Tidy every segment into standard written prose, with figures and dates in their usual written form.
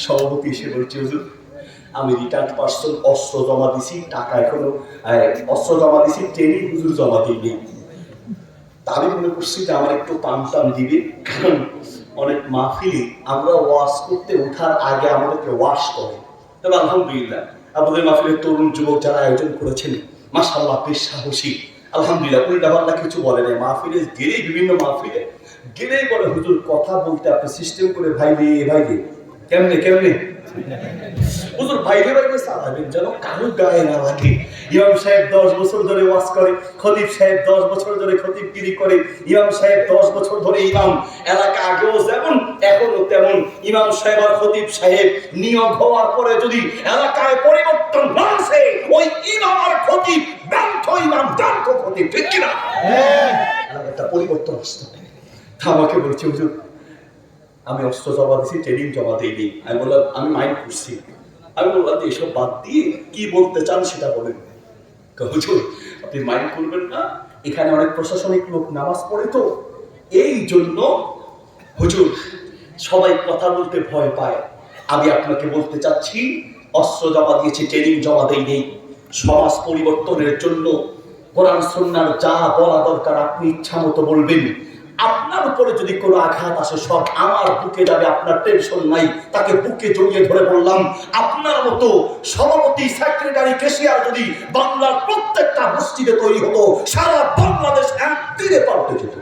সভাপতি এসে বলছে, হুজুর আমি রিটায়ার্ড পার্সন, অস্ত্র জমা দিছি, টাকা এখনো অস্ত্র জমা দিছি, ট্রেনিং হুজুর জমা দিইনি। আমি মনে করছি যে আমার একটু পান টান দিবে, কারণ অনেক মাহফিলে আমরা ওয়াশ করতে ওঠার আগে আমাদেরকে ওয়াশ করে। তবে আলহামদুলিল্লাহ আমাদের মাহফিলের তরুণ যুবক যারা আয়োজন করেছেন মাশাআল্লাহ বেশ সাহসী, আলহামদুলিল্লাহ। উল্টা পাল্টা কিছু বলে না, মাহফিলে গেলেই বিভিন্ন মাহফিলে গেলেই বলে হুজুর কথা বলতে আপনি সিস্টেম করে ভাইলে ভাইলে কেমনে কেমনে হুজুর ভাইলে ভাইলে চালাবেন যেন কারো গায়ে না লাগে। ইমাম সাহেব 10 বছর ধরে ওয়াজ করে, খতিব সাহেব 10 বছর ধরে খতিবগিরি করে, ইমাম সাহেব 10 বছর ধরে ইমাম, এলাকা আগেও যেমন এখনো তেমন। ইমাম সাহেব আর খতিব সাহেব নিয়োগ হওয়ার পরে যদি এলাকায় পরিবর্তন না আসে, ওই ইমাম আর খতিব ব্যর্থ ইমাম ব্যর্থ খতিব, ঠিক কিনা? এলাকাটা পরিবর্তন আসতে হবে। আমাকে বলছে হুজুর আমি অস্ত্র জমা দিছি, ট্রেনিং জমা দিইনি। আমি বললাম আমি মাইন্ড করছি। আমি বললাম যে এসব বাদ দিয়ে কি বলতে চান সেটা বলেন। হুজুর আপনি মাইন্ড করবেন না, এখানে অনেক প্রশাসনিক লোক নামাজ পড়ে, তো এই জন্য হুজুর সবাই কথা বলতে ভয় পায়। আমি আপনাকে বলতে চাচ্ছি অস্ত্র জমা দিয়েছি, ট্রেনিং জমা দেইনি। সমাজ পরিবর্তনের জন্য কোরআন সুন্নাহর যা বলা দরকার আপনি ইচ্ছা মতো বলবেন। আপনার উপরে যদি কোনো আঘাত আসে সব আমার বুকে যাবে, আপনার টেনশন নাই। তাকে বুকে জড়িয়ে ধরে বললাম, আপনার মতো সভাপতি, সেক্রেটারি, ক্যাশিয়ার যদি বাংলার প্রত্যেকটা মসজিদে তৈরি হতো, সারা বাংলাদেশ একদিনে পাল্টে যেত।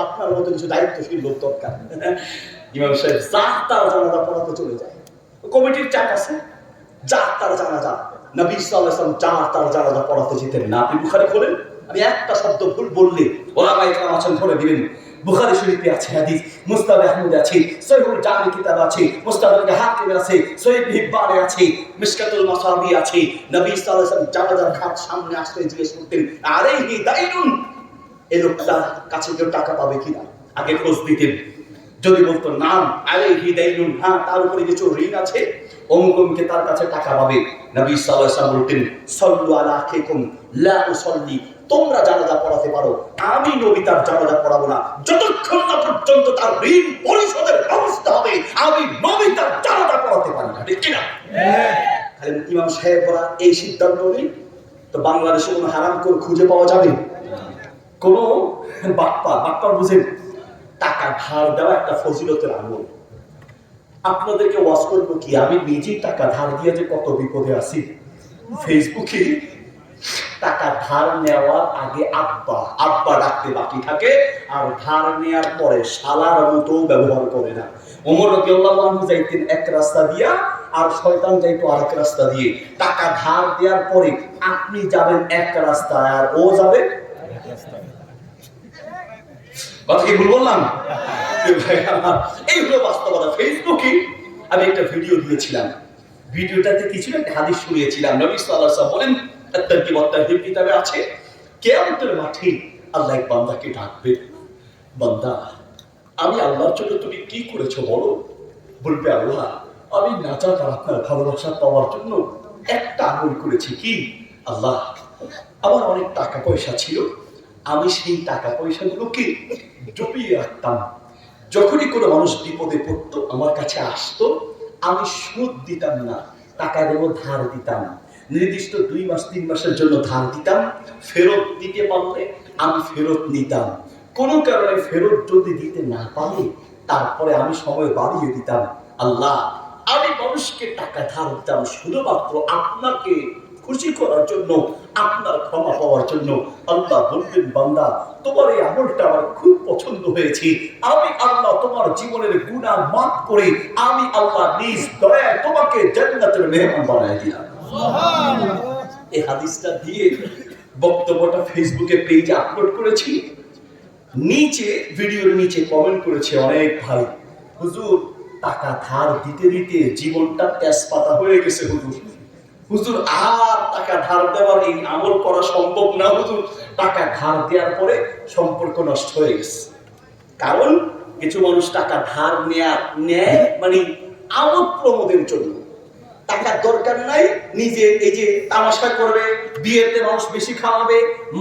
আপনার মতো কিছু দায়িত্বশীল লোক দরকার। ইমাম সাহেব যার তার জানাজা পড়াতে চলে যায়, কমিটির চাপ আছে, যার তার জানাজা। নবী সাল্লাল্লাহু আলাইহি ওয়াসাল্লাম যার তার জানাজা পড়াতে যেতেন না। আপনি বুখারী খোলেন, আমি একটা শব্দ ভুল বললে ওলামায়ে কেরাম আছেন ধরে দিবেন। বুখারী শরীফে আছে হাদিস, মুসনাদ আহমদে আছে, সহিহুল জামি কিতাব আছে, মুস্তাদরাক হাকিমে আছে, সহিহ হিব্বানে আছে, মিশকাতুল মাসাবি আছে। নবী সাল্লাল্লাহু আলাইহি ওয়াসাল্লাম জানাজার খাট সামনে আসলে জিজ্ঞেস করতেন, আলাইহি দাইনুন, এই লোকটার কাছে কেউ টাকা পাবে কিনা আগে খোঁজ দিতেন। যদি বলতো নাম আলাইহি দাইনুন, হ্যাঁ তার উপরে কিছু ঋণ আছে, অমুক অমুকে তার কাছে টাকা পাবে, নবী সাল্লাল্লাহু আলাইহি ওয়াসাল্লাম বলতেন সাল্লু আলা আখিকুম লা উসাল্লি, তোমরা জানাজা পড়াতে পারো, আমি নবী তার জানাজা পড়াবো না যতক্ষণ না পর্যন্ত তার ঋণ পরিশোধের ব্যবস্থা হবে। আমি নবী তার জানাজা পড়াতে পারি না, ঠিক কিনা? খালি ইমাম সাহেবরা এই সিদ্ধান্ত নেই তো বাংলাদেশে কোনো হারামখোর খুঁজে পাওয়া যাবে? কোনো বাটপার বুঝেন, টাকা ধার দেওয়া একটা ফজিলতের আমল। আপনাদেরকে ওয়াজ করবো কি, আমি নিজেই টাকা ধার দিয়ে যে কত বিপদে আছি। ফেসবুকে টাকা ধার নেওয়ার আগে আব্বা ডাকতে বাকি থাকে, আর ধার নেওয়ার পরে শালার মতো ব্যবহার করে না। ওমর রাদিয়াল্লাহু আনহু যাইতেন এক রাস্তা দিয়া, আর শয়তান যাইতো আরেক রাস্তা দিয়ে। টাকা ধার দেওয়ার পরে আপনি যাবেন এক রাস্তায় আর ও যাবে আরেক রাস্তায়। কথা কি ভুল বললাম? এই হলো বাস্তবতা। ফেসবুকে আমি একটা ভিডিও দিয়েছিলাম, ভিডিওটাতে কিছু একটা হাদিস শুনিয়েছিলাম। নবী সাল্লাল্লাহু আলাইহি ওয়াসাল্লাম বলেন, আত-তারগীব ওয়াত-তারহীব কিতাবে আছে, কিয়ামতের মাঠে আল্লাহ এক বান্দাকে ডাকবে, বান্দা আমি আল্লাহর জন্য তুমি কি করেছো বলো? বলবে আল্লাহ আমি নাজাত আর আপনার ভালোবাসা পাওয়ার জন্য একটা আমল করেছি। কি? আল্লাহ আমার অনেক টাকা পয়সা ছিল, আমি সেই টাকা পয়সাগুলোকে জমিয়ে রাখতাম। যখনই কোনো মানুষ বিপদে পড়তো আমার কাছে আসতো, আমি সুদ দিতাম না, টাকাগুলো ধার দিতাম। নির্দিষ্ট 2 মাস 3 মাসের জন্য ধার দিতাম, ফেরত দিতে পারলে আমি ফেরত নিতাম। কোনো কারণে ফেরত যদি দিতে না পারি তারপরে আমি সময় বাড়িয়ে দিতাম। আল্লাহ আমি মানুষকে টাকা ধার দিতাম শুধুমাত্র আপনাকে খুশি করার জন্য, আপনার ক্ষমা পাওয়ার জন্য। আল্লাহ বলবেন, বান্দা তোমার এই আমলটা আমার খুব পছন্দ হয়েছে, আমি আল্লাহ তোমার জীবনের গুনাহ মাফ করে আমি আল্লাহ নিজ দয়ায় তোমাকে জান্নাতের মেহমান বানায় দিলাম। সুবহানাল্লাহ। এই হাদিসটা দিয়ে বক্তব্যটা ফেসবুকে পেজে আপলোড করেছি। নিচে ভিডিওর নিচে কমেন্ট করেছে অনেক ভাই, হুজুর টাকা ধার দিতে দিতে জীবনটা তেজপাতা হয়ে গেছে হুজুর। হুজুর আর টাকা ধার দেওয়ার এই আমল করা সম্ভব না হুজুর, টাকা ধার দেওয়ার পরে সম্পর্ক নষ্ট হয়ে গেছে। কারণ কিছু মানুষ টাকা ধার নেয় মানে আমোদ প্রমোদের জন্য। টাকার দরকার নাই, নিজে এই যে তামাশা করবে, বিয়েতে মানুষ বেশি খাওয়াবে,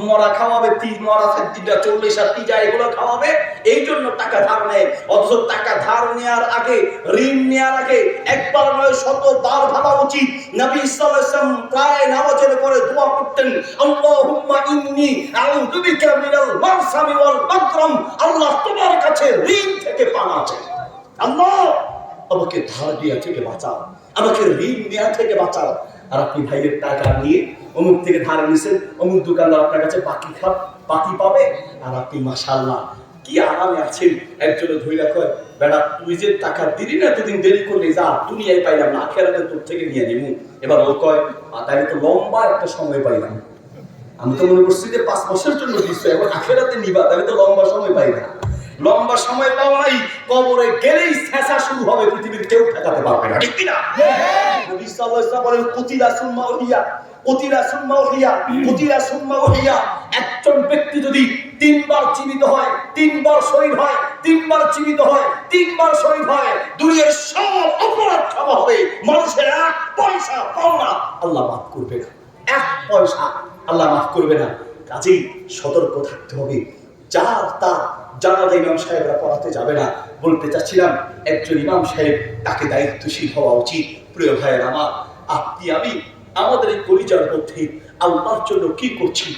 মরা খাওয়াবে, মরা 40 আর 30 এগুলো খাওয়াবে, এই জন্য টাকা ধার নেয়। অথচ টাকা ধার নেওয়ার আগে, ঋণ নেওয়ার আগে একবার নয় 100বার ভাবা উচিত। নবী সাল্লাল্লাহু আলাইহি ওয়াসাল্লাম প্রায় নামাজের পরে দোয়া করতেন, আল্লাহুম্মা ইন্নী আউযু বিকা মিনাল মারসামি ওয়াল মাকরাম। আল্লাহ তোমার কাছে ঋণ থেকে পানা চাই। আল্লাহ আমাকে ধার দেওয়া থেকে বাঁচাও, আমাকে ঋণ দেওয়া থেকে বাঁচাও। আর আপনি ভাইয়ের টাকা নিয়ে অমুক থেকে ধার নিছেন, অমুক দোকানদার আপনার কাছে বাকি পাবে, আর আপনি মাশাআল্লাহ কি আরামে আছেন। একজনে ধইরা কয়, বেটা তুই যে টাকা দিলি না, এতদিন দেরি করলে যা, দুনিয়ায় পাইলাম না, আখিরাতে তোর থেকে নিয়ে নিবো। এবার ও কয়, তাহলে তো লম্বা একটা সময় পাইলাম, আমি তো মনে করছি যে 5 বছরের জন্য দিচ্ছি, এখন আখিরাতে নিবা, তাহলে তো লম্বা সময় পাই না। লম্বা সময় পাওয়া নাই, কবরে গেলেই ছেঁচা শুরু হবে, পৃথিবীর কেউ ঠেকাতে পারবে না, ঠিক কিনা? নবী সাল্লাল্লাহু আলাইহি ওয়াসাল্লাম বলেন, কুতিলা সুম্মা উহিয়া, কুতিলা সুম্মা উহিয়া, কুতিলা সুম্মা উহিয়া। একজন ব্যক্তি যদি 3 বার জীবিত হয়, 3 বার শহীদ হয়, 3 বার জীবিত হয়, 3 বার শহীদ হয়, দুনিয়ার সব অপরাধ ক্ষমা হবে, মানুষের 1 পয়সা পাওনা আল্লাহ মাফ করবে না, 1 পয়সা আল্লাহ মাফ করবে না। কাজেই সতর্ক থাকতে হবে। যার তার জানাজা ইমাম সাহেবরা পড়াতে যাবে না। বলতে চাচ্ছিলাম, একজন ইমাম সাহেব, তাকে দায়িত্বশীল হওয়া উচিত। প্রিয় ভাইয়ের আমার, আপনি আমি আমাদের এই কলিজার মধ্যে আল্লাহর জন্য কি করছি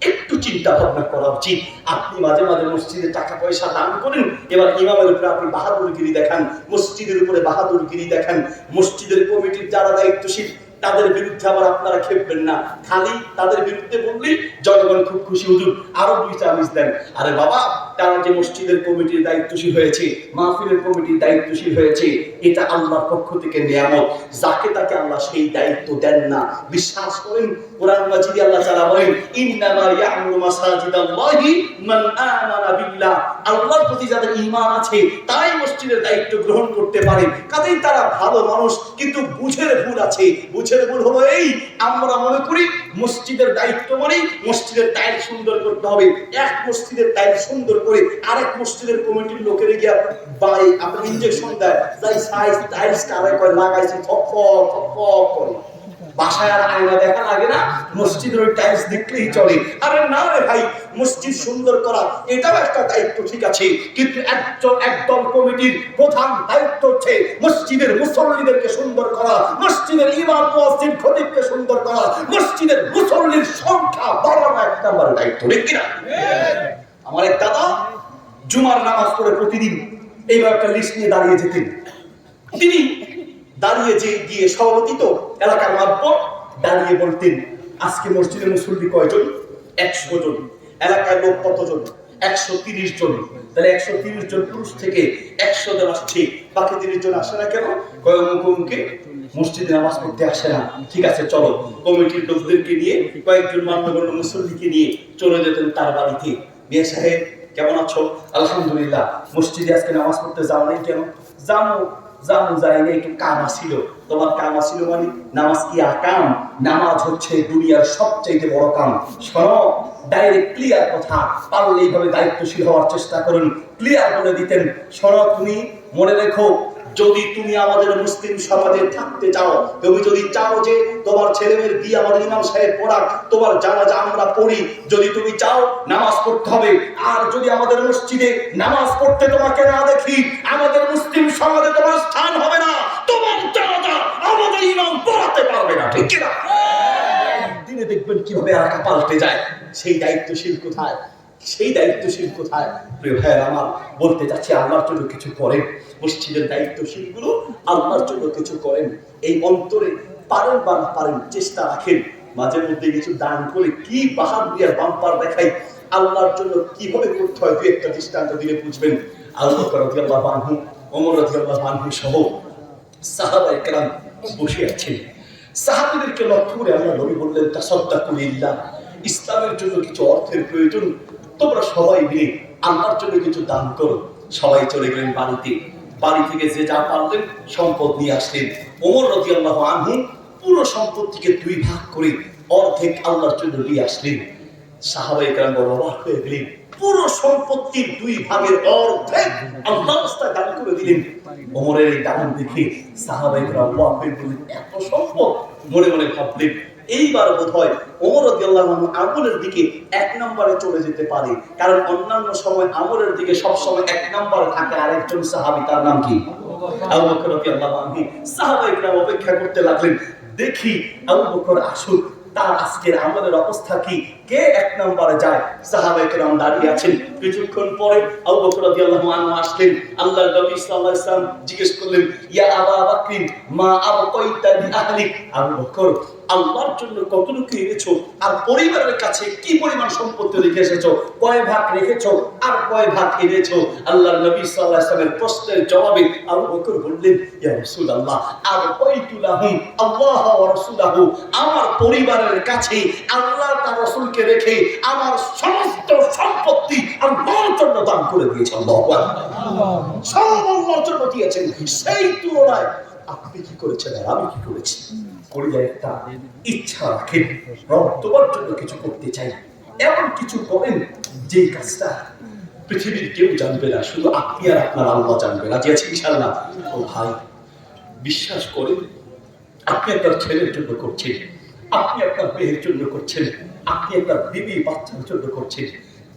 একটু চিন্তা ভাবনা করা উচিত। আপনি মাঝে মাঝে মসজিদে টাকা পয়সা দান করেন, এবার ইমামের উপরে আপনি বাহাদুরগিরি দেখান, মসজিদের উপরে বাহাদুরগিরি দেখান। মসজিদের কমিটির যারা দায়িত্বশীল তাদের বিরুদ্ধে আবার আপনারা খেপবেন না, খালি তাদের বিরুদ্ধে বললেই জনগণ খুব খুশি, হুজুর আরো 2 চামচ দেন। আরে বাবা, তারা যে মসজিদের কমিটির দায়িত্বশীল হয়েছে, মাহফিলের কমিটির দায়িত্বশীল হয়েছে, এটা আল্লাহর পক্ষ থেকে নিয়ামত। যাকে তাকে আল্লাহ সেই দায়িত্ব দেন না। বিশ্বাস করেন, কোরআন মাজিদে আল্লাহ তাআলা বলেন, ইন্নামা ইয়া'মুরু মাসাজিদাল্লাহি মান আমানা বিল্লাহ। আল্লাহর প্রতি যাদের ঈমান আছে তারাই মসজিদের দায়িত্ব গ্রহণ করতে পারে। কাজেই তারা ভালো মানুষ, কিন্তু বুঝের ভুল আছে। বুঝের ভুল হলো এই, আমরা মনে করি মসজিদের দায়িত্ব মানে মসজিদের টাইল সুন্দর করতে হবে। এক মসজিদের টাইল সুন্দর করে আরেক মসজিদের কমিটির লোকের গিয়া বাই আপনার ইনজেকশন দেয়, যাই সাইজ টাইলস কারে কয় লাগাইছে ফক করে। বাসায় আর আয়না দেখা লাগে না, মসজিদের ওই টাইলস দেখলেই চলে। আরে না রে ভাই, মসজিদ সুন্দর করা এটাও একটা দায়িত্ব, ঠিক আছে, কিন্তু একদল কমিটির প্রধান দায়িত্ব হচ্ছে মসজিদের মুসল্লিদেরকে সুন্দর করা, মসজিদের ইমাম মুয়াজ্জিন খতিবকে সুন্দর করা, মসজিদের মুসল্লির সংখ্যা বাড়ানো 1 নম্বর দায়িত্ব, ঠিক কিনা? আমার এক দাদা জুমার নামাজ পড়ে প্রতিদিন এইবার একটা লিস্ট নিয়ে দাঁড়িয়ে যেতেন। তিনি দাঁড়িয়ে গিয়ে সভাপতি তো এলাকার মাতবর দাঁড়িয়ে বলতেন, আজকে মসজিদের মুসল্লি কয়জন? 100 জন। এলাকার লোক কতজন? 130 জন। তাহলে 130 জন পুরুষ থেকে 100 জন আসছে, বাকি 30 জন আসে না কেন? কয়েকজনকে মসজিদে নামাজ পড়তে আসে না। ঠিক আছে, চলো কমিটির লোকদেরকে নিয়ে, কয়েকজন মান্যগণ্য মুসল্লিকে নিয়ে চলে যেতেন তার বাড়িতে। মিয়া সাহেব কেমন আছো? আলহামদুলিল্লাহ। মসজিদে আজকে নামাজ পড়তে যাও নাই কেন? যাইনি, একটু কাম ছিল। তোমার কাম ছিল মানে? নামাজ কি আকাম? নামাজ হচ্ছে দুনিয়ার সবচেয়ে বড় কাম। শোনো, ডাইরেক্ট ক্লিয়ার কথা, পারলে এইভাবে দায়িত্বশীল হওয়ার চেষ্টা করুন। ক্লিয়ার বলে দিতেন, শোনো তুমি মনে রেখো, যদি তুমি আমাদের মুসলিম সমাজে থাকতে চাও, তুমি যদি চাও যে তোমার ছেলেমেয়ের বিয়ে আমাদের ইমাম সাহেব পড়াক, তোমার জানাজা আমরা পড়ি, যদি তুমি চাও নামাজ পড়তে হবে। আর যদি আমাদের মসজিদে নামাজ পড়তে তোমাকে না দেখি, আমাদের মুসলিম সমাজে তোমার স্থান হবে না, তোমার জানাজা আমাদের ইমাম পড়াতে পারবে না, ঠিক কি না? দিনে দেখবেন কিভাবে এলাকা পাল্টে যায়। সেই দায়িত্বশীল কোথায়? সেই দায়িত্বশীল কোথায়? প্রিয় ভাইয়ের আমার, বলতে চাচ্ছি আল্লাহর জন্য কিছু করেন। মসজিদের দায়িত্বশীল গুলো আল্লাহর জন্য কিছু করেন। এই অন্তরে পারেন বা না পারেন চেষ্টা রাখেন, মাঝে মধ্যে কিছু দান করে কি বাহাদুরি আর বাম্পার দেখাই আল্লাহর জন্য কিভাবে করতে হয়, 2-1টা দৃষ্টান্ত দিলে বুঝবেন। আবু বকর রাদিয়াল্লাহু আনহু, ওমর রাদিয়াল্লাহু আনহু সহ সাহাবায়ে কেরাম বসে আছেন। সাহাবীদেরকে লক্ষ্য করে আল্লাহ নবী বললেন, তাসাদ্দাকু লিল্লাহ, ইসলামের জন্য কিছু অর্থের প্রয়োজন, তোমরা সবাই মিলে আল্লাহর জন্য কিছু দান করো। সবাই চলে গেলেন বাড়িতে। বাড়ি থেকে যে যা পারলেন সম্পদ নিয়ে আসলেন। ওমর রাদিয়াল্লাহু আনহু পুরো সম্পত্তিকে 2 ভাগ করে অর্ধেক আল্লাহর জন্য নিয়ে আসলেন। সাহাবায়ে কেরাম বড় অবাক হয়ে গেলেন, পুরো সম্পত্তির 2 ভাগের অর্ধেক আল্লাহ রাস্তায় দান করে দিলেন। ওমরের এই দান দেখে সাহাবায়ে কেরাম অবাক হয়ে বললেন, এত সম্পদ! মনে মনে ভাবলেন এইবার বোধহয় ওমর রাদিয়াল্লাহু আনহু আমলের দিকে 1 নম্বরে চলে যেতে পারে, কারণ অন্যান্য সময় আমলের দিকে সব সময় 1 নম্বরে থাকে আরেকজন সাহাবী, তার নাম কি? আবু বকর রাদিয়াল্লাহু আনহু। সাহাবায়ে কেরাম অপেক্ষা করতে লাগলেন, দেখি আবু বকর আসুক, তার আজকের আমলের অবস্থা কি, কে 1 নম্বরে যায়। সাহাবায়ে কেরাম দাঁড়িয়ে আছেন। কিছুক্ষণ পরে আবু বকর রাদিয়াল্লাহু আনহু আসলেন। আল্লাহর নবী সাল্লাল্লাহু আলাইহি ওয়াসাল্লাম জিজ্ঞেস করলেন, ইয়া আবা বকর মা আবকাইতা লি আহলিক, আবু বকর আল্লাহর জন্য কতটুকু এনেছো আর পরিবারের কাছে কি পরিমাণ সম্পত্তি রেখে এসেছো, কয় ভাগ রেখেছো আর কয় ভাগ এনেছো? আল্লাহর নবী সাল্লাল্লাহু আলাইহি ওয়াসাল্লামের প্রশ্নের জবাবে আবু বকর বললেন, ইয়া রাসূলুল্লাহ আবকাইতু লাহুম আল্লাহ ওয়া রাসূলুহু, আমার পরিবারের কাছে আল্লাহ তার রাসূলকে রেখে আমার সমস্ত সম্পত্তি আল্লাহর জন্য দান করে দিয়েছি। আল্লাহু আকবার। সব আল্লাহর জন্য দিয়েছেন। সেই তুলনায় আপনি কি করেছেন আর আমি কি করেছি? কলিজায় একটা ইচ্ছা রাখেন, রব তোমার জন্য কিছু করতে চাই, এমন কিছু করেন যে কাজটা পৃথিবীর কেউ জানবে না, শুধু আপনি আর আপনার আল্লাহ জানবে। রাজি আছি ইনশাআল্লাহ? ও ভাই, বিশ্বাস করেন, আপনি আপনার ছেলের জন্য করছেন, আপনি আপনার মেয়ের জন্য করছেন, আপনি আপনার বিবি বাচ্চার জন্য করছেন,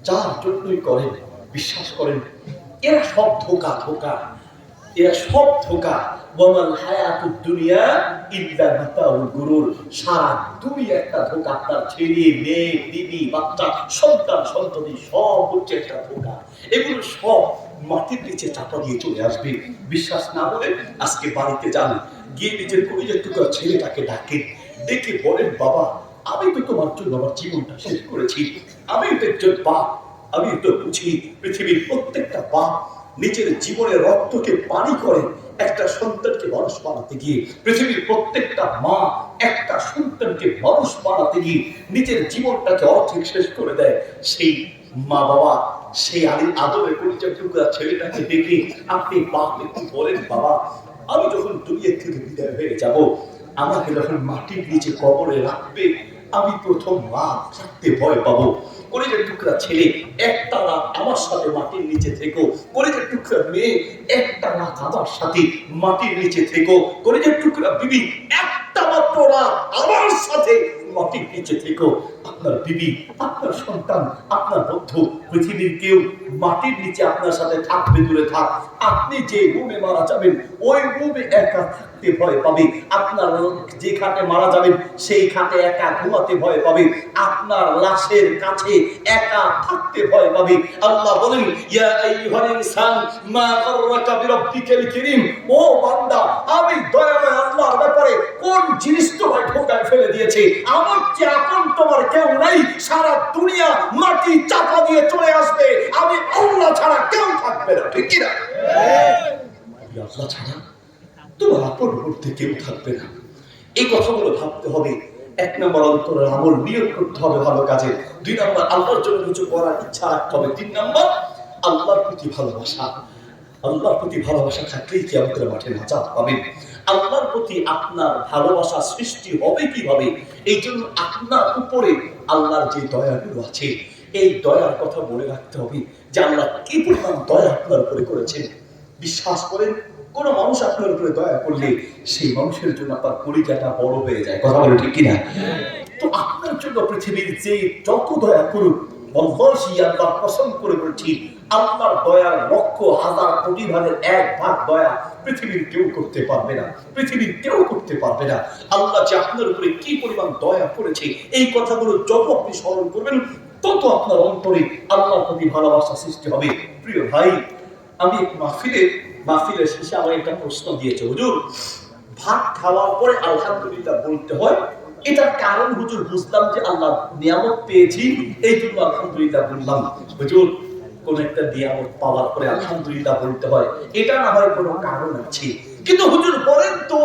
যার জন্যই করেন, বিশ্বাস করেন এরা সব ধোঁকা, এরা সব ধোঁকা। ওয়ামাল হায়াতুদ দুনিয়া ইল্লা মাতাউল গুরুর। সারা দুনিয়া একটা ধোঁকা। আপনার ছেলে মেয়ে বিবি বাচ্চা সন্তান সন্ততি সব হচ্ছে একটা ধোঁকা। এগুলো সব মাটির নিচে চাপা দিয়ে চলে আসবে। বিশ্বাস না হলে আজকে বাড়িতে যান, গিয়ে নিজের কলিজার টুকরা ছেলেটাকে ডাকেন, ডেকে বলেন, বাবা আমি তো তোমার জন্য আমার জীবনটা শেষ করেছি, আমি তো একজন বাপ, আমি তো বুঝি পৃথিবীর প্রত্যেকটা বাপ নিজের জীবনের রক্তকে পানি করে একটা সন্তানকে মানুষ বানাতে গিয়ে, পৃথিবীর প্রত্যেকটা মা একটা সন্তানকে মানুষ বানাতে গিয়ে নিজের জীবনটাকে অর্ধেক শেষ করে দেয়। সেই মা বাবা সেই আদরের কলিজার টুকরা ছেলেটাকে দেখে আপনি বাপ একটু বলেন, বাবা আমি যখন দুনিয়া থেকে বিদায় হয়ে যাব, আমাকে যখন মাটির নিচে কবরে রাখবে, আমি প্রথম মা থাকতে ভয় পাবো। কলিজার টুকরা ছেলে একটা রাত আমার সাথে মাটির নিচে থেকো, কলিজার টুকরা মেয়ে একটা রাত আমার সাথে মাটির নিচে থেকো, কলিজার টুকরা বিবি একটা মাত্র রাত আমার সাথে মাটির নিচে থেকো। আপনার বিবি, আপনার সন্তান, আপনার বন্ধু, পৃথিবীর কেউ মাটির নিচে আপনার সাথে থাকবে দূরে থাক, আপনি যে রুমে মারা যাবেন ওই রুমে একা থাকতে ভয় পাবে, আপনার যে খাটে মারা যাবেন সেই খাটে একা ঘুমাতে ভয় পাবে, আপনার লাশের কাছে একা থাকতে ভয় পাবে। আল্লাহ বলেন, ইয়া আইয়ুহাল ইনসান মা গাররাকা বিরাব্বিকাল কারীম, ও বান্দা আমি দয়াময় আল্লাহর ব্যাপারে কোন জিনিস তোমায় ঠোকায় ফেলে দিয়েছে? আমার যে আপন তোমার কেউ নাই, সারা দুনিয়া মাটি চাপা দিয়ে চলে আসবে, আমি আল্লাহ ছাড়া কেউ থাকবে না। ঠিক কি না? আল্লাহ ছাড়া তোমার আপন করতে কেউ থাকবে না। এই কথাগুলো ভাবতে হবে। 1 নম্বর অন্তরের আমল নিয়ত করতে হবে ভালো কাজে। 2 নম্বর আল্লাহর জন্য কিছু করার ইচ্ছা রাখতে হবে। 3 নম্বর আল্লাহর প্রতি ভালোবাসা। আল্লাহর প্রতি ভালোবাসা থাকলেই কিয়ামতের মাঠে নাজাত পাবেন। আল্লাহর প্রতি আপনার ভালোবাসা সৃষ্টি হবে কিভাবে? এই জন্য আপনার উপরে আল্লাহর যে দয়াগুলো আছে এই দয়ার কথা মনে রাখতে হবে যে আল্লাহ কি পরিমাণ দয়া আপনার উপরে করেছেন। বিশ্বাস করেন, কোন মানুষ আপনার উপরে দয়া করলে সেই মানুষের জন্য আপনার কলিজাটা বড় হয়ে যায়। কথা বলে ঠিক কিনা? তো আপনার জন্য পৃথিবীর যে যত দয়া করুক, আল্লাহ পছন্দ করে বলছি, আপনার দয়ার লক্ষ হাজার কোটি ভাগের 1 ভাগ দয়া পৃথিবীর কেউ করতে পারবে না, পৃথিবীর কেউ করতে পারবে না। আল্লাহ যে আপনার উপরে কি পরিমাণ দয়া করেছে এই কথাগুলো যত আপনি স্মরণ করবেন তত আপনার অন্তরে আল্লাহর প্রতি ভালোবাসা সৃষ্টি হবে। প্রিয় ভাই, আমি মাহফিলের শেষে আমার একটা প্রশ্ন দিয়েছে, হুজুর ভাত খাওয়ার পরে আলহামদুলিল্লাহ বলতে হয়, এটার কারণ হুজুর বুঝলাম যে আল্লাহ নিয়ামত পেয়েছি এই জন্য আলহামদুলিল্লাহ বললাম। হুজুর কোন একটা নিয়ামত পাওয়ার পরে আলহামদুলিল্লাহ বলতে হয়, এটা না হয় কোনো কারণ আছে, কিন্তু হুজুর বলেন তো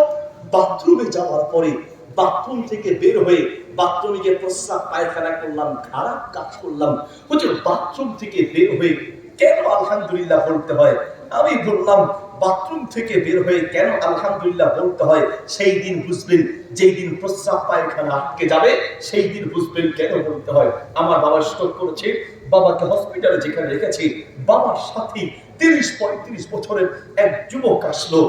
বাথরুমে যাওয়ার পরে বাথরুম থেকে বের হয়ে বাথরুমে গিয়ে প্রস্রাব পায়খানা করলাম, খারাপ কাজ করলাম, হুজুর বাথরুম থেকে বের হয়ে কেন আলহামদুলিল্লাহ বলতে হয়? আমি বললাম বাথরুম থেকে বের হয়ে কেন আলহামদুলিল্লাহ বলতে হয় সেই দিন বুঝবেন, যেই দিন প্রস্রাব পায়খানা আটকে যাবে সেই দিন বুঝবেন কেন বলতে হয়। আমার বাবা স্ট্রোক করেছে, বাবাকে হসপিটালে যেখানে রেখেছি, বাবার সাথে 30-35 বছরের এক যুবক আসলো,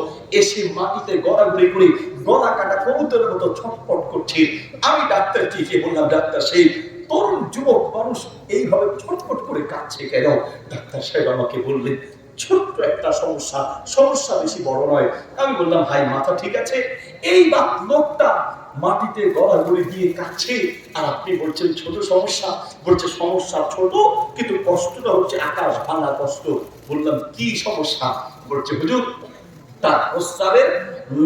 এসে মাটিতে গড়াগড়ি করে গলা কাটা কবুতরের মতো ছটফট করছে। আমি ডাক্তারকে গিয়ে বললাম, ডাক্তার, সেই তরুণ যুবক মানুষ এইভাবে ছটফট করে কাঁদছে কেন? ডাক্তার সাহেব আমাকে বললেন, ছোট্ট একটা সমস্যা, সমস্যা বেশি বড় নয়। আমি বললাম, ভাই মাথা ঠিক আছে? এই লোকটা মাটিতে গড়াগড়ি দিয়ে কাঁদছে, আর আপনি বলছেন ছোট সমস্যা? বলছে সমস্যা ছোট, কিন্তু কষ্টটা হচ্ছে আকাশ ভাঙা কষ্ট। বললাম, কি সমস্যা? বলছে, হুজুর, তার প্রস্রাবের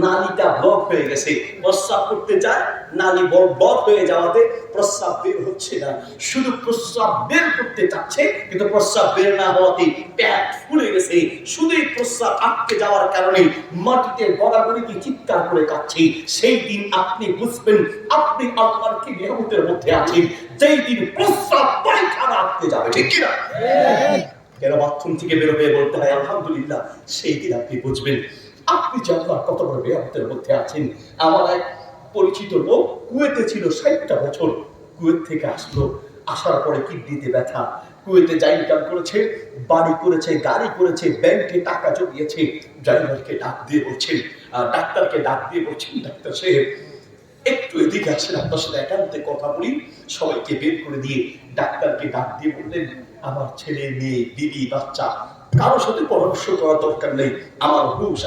নালীটা ব্লক হয়ে গেছে। প্রস্রাব করতে যায়, নালী ব্লক হয়ে যাওয়াতে প্রস্রাব বের হচ্ছে না। শুধু প্রস্রাব বের করতে চাচ্ছে, কিন্তু প্রস্রাব বের না হওয়াতে পেট ফুলে গেছে। শুধুই প্রস্রাব আটকে যাওয়ার কারণে মাটিতে গড়াগড়ি দিয়ে চিৎকার করে কাঁদছে। সেই দিন আপনি বুঝবেন আপনি আল্লাহর কি নিয়ামতের মধ্যে আছেন, যেই দিন প্রস্রাব পায়খানা আটকে যাবে। ঠিক কিনা? কেন বাথরুম থেকে বের হয়ে বলতে হয় আলহামদুলিল্লাহ? সেই দিন আপনি বুঝবেন আপনি যে আল্লাহর কত বড় নিয়ামতের মধ্যে আছেন। আমার এক পরিচিত লোক কুয়েতে ছিল 60টা বছর, কুয়েত থেকে আসলো, আসার পরে কিডনিতে ব্যথা, কুয়েতে যা ইনকাম করেছে, বাড়ি করেছে, গাড়ি করেছে, ব্যাংকে টাকা জমিয়েছে, ড্রাইভারকে ডাক দিয়ে বলছেন, ডাক্তারকে ডাক দিয়ে বলছেন, ডাক্তার সাহেব একটু এদিকে আসেন, আপনার সাথে একান্তে কথা বলি। সবাইকে বের করে দিয়ে ডাক্তারকে ডাক দিয়ে বললেন, আমার ছেলে মেয়ে বিবি বাচ্চা কারোর সাথে পরামর্শ করার দরকার নেই, আমার হুঁশ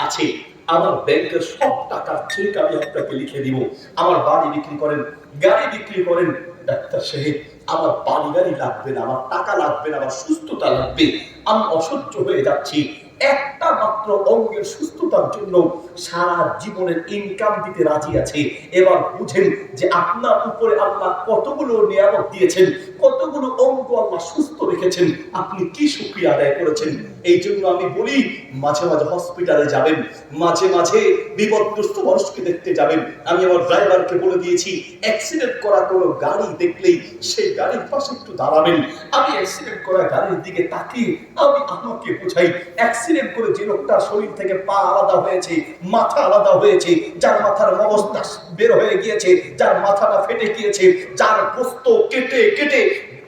আছে, আমার ব্যাংকের সব টাকার চেক আমি আপনাকে লিখে দিব। আমার বাড়ি বিক্রি করেন, গাড়ি বিক্রি করেন, ডাক্তার সাহেব আমার বাড়ি গাড়ি লাগবে না, আমার টাকা লাগবে না, আমার সুস্থতা লাগবে, আমি অসহ্য হয়ে যাচ্ছি। একটা মাত্র অঙ্গের সুস্থতার জন্য সারা জীবনের ইনকাম দিতে রাজি আছে। এবার বুঝেন যে আপনার উপরে আল্লাহ কতগুলো নিয়ামত দিয়েছেন, কতগুলো অঙ্গ আল্লাহ সুস্থ রেখেছেন, আপনি কি শুকরিয়া আদায় করেছেন। এই জন্য আমি বলি, মাঝে মাঝে হসপিটালে যাবেন, মাঝে মাঝে বিপদগ্রস্ত মানুষকে দেখতে যাবেন। আমি আমার ড্রাইভারকে বলে দিয়েছি, অ্যাক্সিডেন্ট করা কোনো গাড়ি দেখলেই সেই গাড়ির পাশে একটু দাঁড়াবেন। আমি অ্যাক্সিডেন্ট করা গাড়ির দিকে তাকিয়ে আমি আমাকে বোঝাই, অ্যাক্সিডেন্ট করে যে লোকটার শরীর থেকে পা আলাদা হয়েছে, মাথা আলাদা হয়েছে, যার মাথার মগজটা বের হয়ে গিয়েছে, যার মাথাটা ফেটে গিয়েছে, যার গোস্ত কেটে কেটে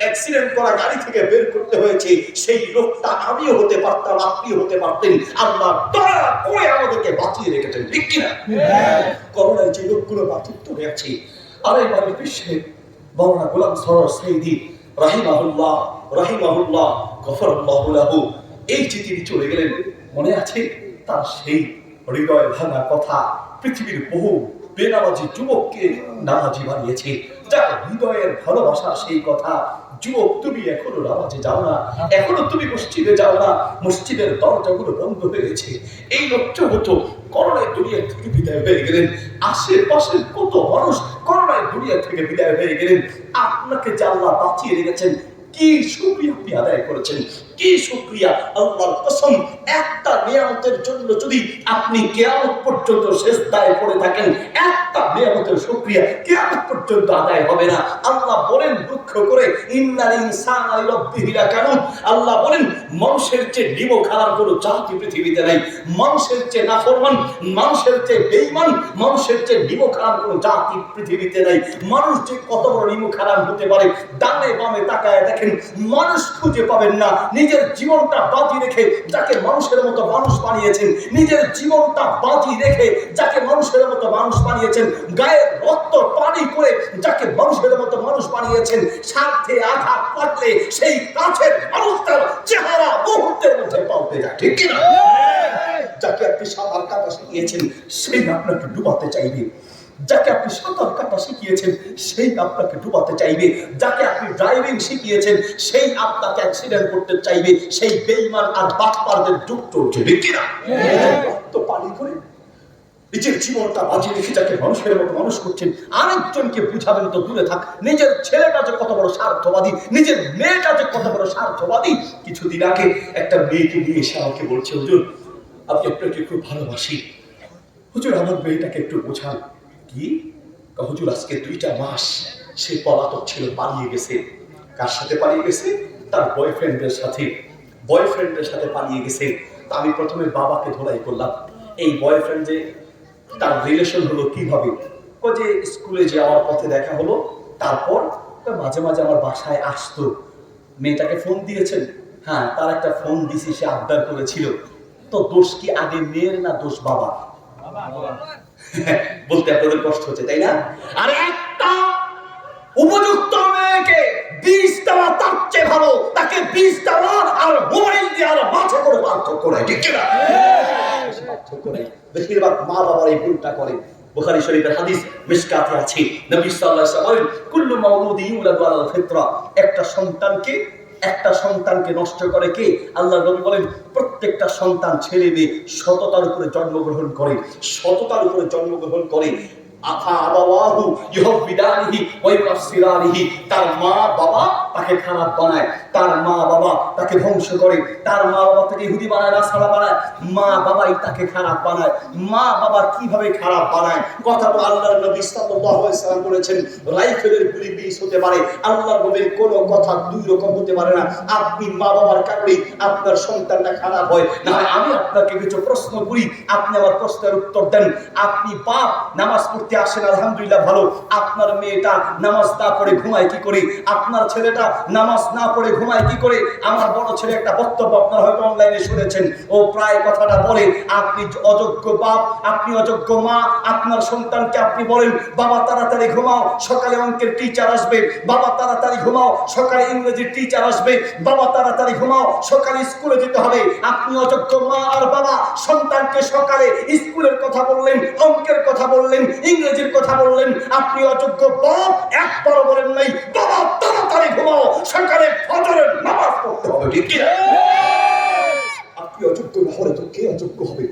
অ্যাক্সিডেন্ট করা গাড়ি থেকে বের করতে হয়েছে, সেই লোকটা আমিও হতে পারতাম, আপনিও হতে পারতেন। আল্লাহ দয়া করে আমাদেরকে বাঁচিয়ে রেখেছেন। ঠিক কিনা? করোনায় যে লোকগুলো বাঁচিত হয়েছে, আর এবারে বিশ্বে মাওলানা গোলাম সরোয়ার সাইদি রাহিমাহুল্লাহ গফরাল্লাহু লাহু, এই যে তিনি চলে গেলেন, মনে আছে তার সেই হৃদয় ভাঙা কথা? পৃথিবীর বহু বেনামাজি যুবককে নামাজি বানিয়েছে, যার হৃদয়ের ভালোবাসা সেই কথা। যুবক, তুমি এখনো নামাজে যাও না, এখনো তুমি মসজিদে যাও না, মসজিদের দরজাগুলো বন্ধ হয়েছে। এই লোকটা হতো করোনায় দুনিয়া থেকে বিদায় হয়ে গেলেন, আশেপাশের কত মানুষ করোনায় দুনিয়া থেকে বিদায় হয়ে গেলেন, আপনাকে যে আল্লাহ বাঁচিয়ে রেখেছেন, কি শুকরিয়া আপনি আদায় করেছেন, কি শুকরিয়া। আল্লাহর কসম, একটা নিয়ামতের জন্য যদি আপনি কিয়ামত পর্যন্ত সিজদায় পড়ে থাকেন, একটা নিয়ামতের শুকরিয়া কিয়ামত পর্যন্ত আদায় হবে না। আল্লাহ বলেন দুঃখ করে, ইন্নাল ইনসানা লিরাব্বিহি লাকানুত। আল্লাহ বলেন মানুষের চেয়ে নিমক হারাম কোনো জাতি পৃথিবীতে নাই, মানুষের চেয়ে নাফরমান, মানুষের চেয়ে বেঈমান, মানুষের চেয়ে নিমক হারাম কোনো জাতি পৃথিবীতে নাই। মানুষ যে কত বড় নিমক হারাম হতে পারে, ডানে বামে তাকায় দেখেন, মানুষ খুঁজে পাবেন না নিজের জীবনটা বাজি রেখে যাকে মানুষের মতো মানুষ বানিয়েছেন, নিজের জীবনটা বাজি রেখে যাকে মানুষের মতো মানুষ বানিয়েছেন, গায়ের রক্ত পানি করে যাকে মানুষের মতো মানুষ বানিয়েছেন, স্বার্থে আঘাত পাতলে সেই কাছের মানুষটার চেহারা মুহূর্তের মধ্যে পাল্টে যায়। ঠিক কিনা? যাকে আপনি সাঁতার কাটা শিখিয়েছেন, সেই আপনাকে ডুবাতে চাইবে। যাকে আপনি সাঁতার কাটা শিখিয়েছেন, সেই আপনাকে ডুবাতে চাইবে। যাকে আপনি ড্রাইভিং শিখিয়েছেন, সেই আপনাকে অ্যাক্সিডেন্ট করতে চাইবে। সেই বেঈমান আর বাটপারদের যুগ চলছে। ঠিক কিনা? তো পানি করে নিজের জীবনটা বাজি রেখে যাকে মানুষের মতো মানুষ করছেন, আরেকজনকে বুঝাবেন তো দূরে থাক। নিজের ছেলেটা যে কত বড় স্বার্থবাদী, নিজের মেয়েটা যে কত বড় স্বার্থবাদী। কিছুদিন আগে একটা মেয়েকে নিয়ে এসে আমাকে বলছে, হুজুর আমি আপনাকে খুব ভালোবাসি, হুজুর আমার মেয়েটাকে একটু বোঝান। কি? হুজুর আজকে 2টা মাস সে পলাতক ছিল, পালিয়ে গেছে। কার সাথে পালিয়ে গেছে? তার বয়ফ্রেন্ডের সাথে পালিয়ে গেছে। আমি প্রথমে বাবাকে ধোলাই করলাম, এই বয়ফ্রেন্ডে তার রিলেশন হলো কিভাবে? ও যে স্কুলে যাওয়ার পথে দেখা হলো, তারপর মাঝে মাঝে আমার বাসায় আসতো, মেয়েটাকে ফোন দিয়েছেন? হ্যাঁ, তার একটা ফোন দিছি, সে আবদার করেছিল। তো দোষ কি আগে মেয়ের না দোষ বাবা? বলতে আপনাদের কষ্ট হচ্ছে, তাই না? আর একটা উপযুক্ত মেয়েকে 20 দেওয়া তার চেয়ে ভালো তাকে 20 দেওয়া আর মোবাইল দেওয়ার মাঝে কোনো পার্থক্য নাই, ঠিক কিনা? পার্থক্য নেই। বেশিরভাগ মা বাবার এই ভুলটা করে। বুখারী শরীফের হাদিস মিশকাতে আছে, নবী সাল্লাল্লাহু আলাইহি ওয়াসাল্লাম বলেন, কুল্লু মাউলুদিন ইউলাদু আলাল ফিতরা, একটা সন্তানকে নষ্ট করে কে? আল্লাহর নবী বলেন, প্রত্যেকটা সন্তান ছেলে মেয়ে সততার উপরে জন্মগ্রহণ করে, সততার উপরে জন্মগ্রহণ করে। তার মা বাবা তাকে খারাপ বানায়, তার মা বাবা তাকে ধ্বংস করে, তার মা বাবা তাকে ইহুদি বানায়, নাসারা বানায়, মা বাবাই তাকে খারাপ বানায়। মা বাবা কিভাবে খারাপ বানায়? কথা তো আল্লাহর নবী সাল্লাল্লাহু আলাইহি ওয়াসাল্লাম বলেছেন, রাইফেলের গুলি 20 হতে পারে, আল্লাহর নবীর কোনো কথা দুই রকম হতে পারে না। আপনি মা বাবার কারণে আপনার সন্তানটা খারাপ হয় না। আমি আপনাকে কিছু প্রশ্ন করি, আপনি আমার প্রশ্নের উত্তর দেন। আপনি বাপ, নামাজ পড়তে আসেন, আলহামদুলিল্লাহ ভালো। আপনার মেয়েটা নামাজ না পড়ে ঘুমায় কি করে? আপনার ছেলেটা নামাজ না পড়ে ঘুমায় কি করে? আমার বড় ছেলে একটা বক্তব্য আপনারা হয়তো অনলাইনে শুনেছেন, ও প্রায় কথাটা বলে, আপনি অযোগ্য বাপ, আপনি অযোগ্য মা, আপনার সন্তানকে আপনি বলেন, বাবা তাড়াতাড়ি ঘুমাও, সকালে অঙ্কের টিচার আসবে, বাবা তাড়াতাড়ি ঘুমাও, সকালে ইংরেজির টিচার আসবে, বাবা তাড়াতাড়ি ঘুমাও, সকালে স্কুলে যেতে হবে। আপনি অযোগ্য মা আর বাবা সন্তানকে সকালে স্কুলের কথা বললেন, অঙ্কের কথা বললেন, ইংরেজির কথা বললেন। আপনি অযোগ্য বাপ, একবারও বলেন নাই, বাবা তাড়াতাড়ি ঘুমাও, সকালে ফজরের নামাজ পড়তে হবে, ঠিক কি? আপনি অযোগ্য না হলে তো কে অযোগ্য হবে?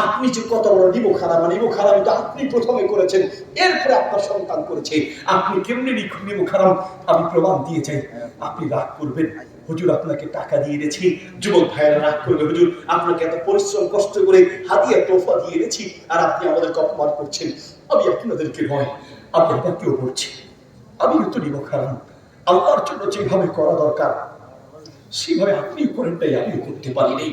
আপনি যে কত বড় নিমুখ হারাম তো আপনি প্রথমে করেছেন, এরপরে আপনার সন্তান করেছে। আপনি কেমনি নিমুখ হারাম আমি প্রমাণ দিয়ে চাই। আপনি রাগ করবেন, হুজুর আপনাকে টাকা দিয়ে দিয়েছি। যুবক ভাইয়েরা রাগ করবে, হুজুর আপনাকে এত পরিশ্রম কষ্ট করে হাদিয়া তোফা দিয়ে দিয়েছি আর আপনি আমাদেরকে অপমান করছেন। আমি আপনাদেরকে নয়, আমি আপনাকেও বলছি, আমি তো নিমুখ হারাম। আল্লাহর জন্য যেভাবে করা দরকার সেভাবে আপনি করেন, তাই আমিও করতে পারিনি।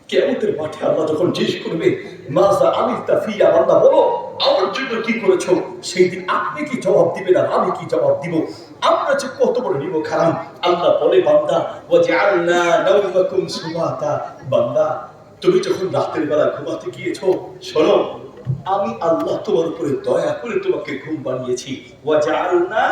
কিয়ামতের মাঠে আল্লাহ যখন জিজ্ঞেস করবে, মাযা আমিলতা ফিয়া, বান্দা বলো আমার জন্য কি করেছো, সেই দিন আপনি কি জবাব দিবেন আর আমি কি জবাব দিব? আমরা যে কত বড় নিমুখ হারাম। আল্লাহ বলে, বান্দা ওয়াজআলনা নাওমাকুম সুবাতা, বান্দা তুমি যখন রাতের বেলা ঘুমাতে গিয়েছো, শোনো আমি আল্লাহ তোমার উপরে দয়া করে তোমাকে ঘুম বানিয়েছি। ওয়াজআলনা,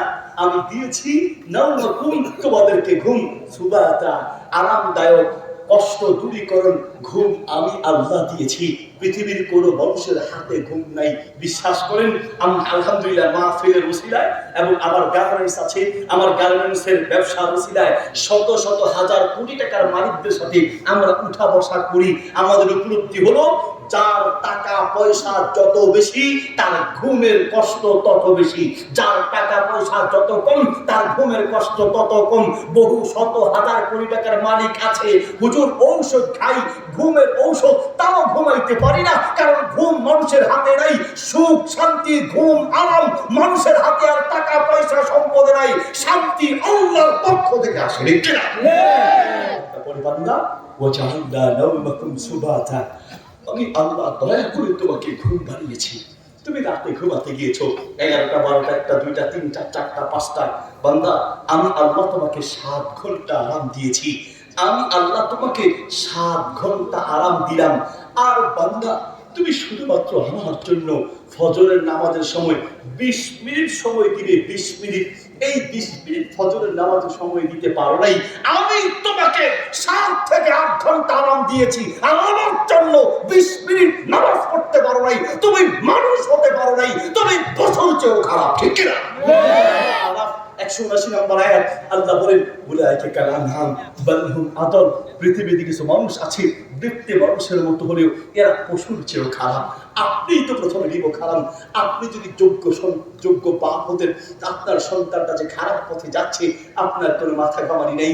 আমি দিয়েছি, নাওমাকুম, তোমাদেরকে ঘুম, সুবাতা, আরামদায়ক, কষ্ট দূরীকরণ ঘুম আমি আল্লাহ দিয়েছি। পৃথিবীর কোন মানুষের হাতে ঘুম নাই। বিশ্বাস করেন, আমি আলহামদুলিল্লাহ মাহফিলের উসিলায় এবং আমার গার্মেন্টস আছে, আমার গার্মেন্টসের ব্যবসার উসিলায় শত শত হাজার কোটি টাকার মালিকদের সাথে আমরা উঠা বসা করি। আমাদের উপলব্ধি হলো, যার টাকা পয়সা যত বেশি তার ঘুমের কষ্ট তত বেশি, যার টাকা পয়সা যত কম তার ঘুমের কষ্ট তত কম। বহু শত হাজার কোটি টাকার মালিক আছে, হুজুর ঔষধ খাই, ঘুমের ঔষধ, তাও ঘুমাইতে পারি না, কারণ ঘুম মানুষের হাতে নাই। সুখ শান্তি ঘুম আরাম মানুষের হাতে আর টাকা পয়সা সম্পদে নাই, শান্তি আল্লাহর পক্ষ থেকে আসে, ঠিক না? তারপরে বান্দা ওয়াজআলনা নাওমাকুম সুবাতা, আমি আল্লাহ দয়া করে তোমাকে ঘুম বানিয়েছি। তুমি রাতে ঘুমাতে গিয়েছো 11টা 12টা 1টা 2টা 3টা 4টা 5টা, বান্দা আমি আল্লাহ তোমাকে 7 ঘন্টা আরাম দিয়েছি। আমি আল্লাহ তোমাকে 7 ঘন্টা আরাম দিলাম। আর বান্দা তুমি শুধুমাত্র আমার জন্য ফজরের নামাজের সময় 20 মিনিট সময় দিবে, 20 মিনিট। এই 20 মিনিট ফজরের নামাজের সময় দিতে পারো নাই, আমি তোমাকে 7 থেকে 8 ঘন্টা আরাম দিয়েছি। আমার জন্য 20 মিনিট নামাজ পড়তে পারো নাই, তুমি মানুষ হতে পারো নাই, তুমি বছর চেয়েও খারাপ, ঠিক কিনা? 179 নম্বর আয়াত, আল্লাহ বলেন, উলাইকা কাল আনহাম বাল হুম আদল, পৃথিবীতে কিছু মানুষ আছে দেখতে মানুষের মতো হলেও এরা পশুর চেয়েও খারাপ। আপনিই তো প্রথমে নিমুখ হারাম। আপনি যদি যোগ্য বাপ হতেন, আপনার সন্তানটা যে খারাপ পথে যাচ্ছে আপনার কোনো মাথা ঘামানি নেই।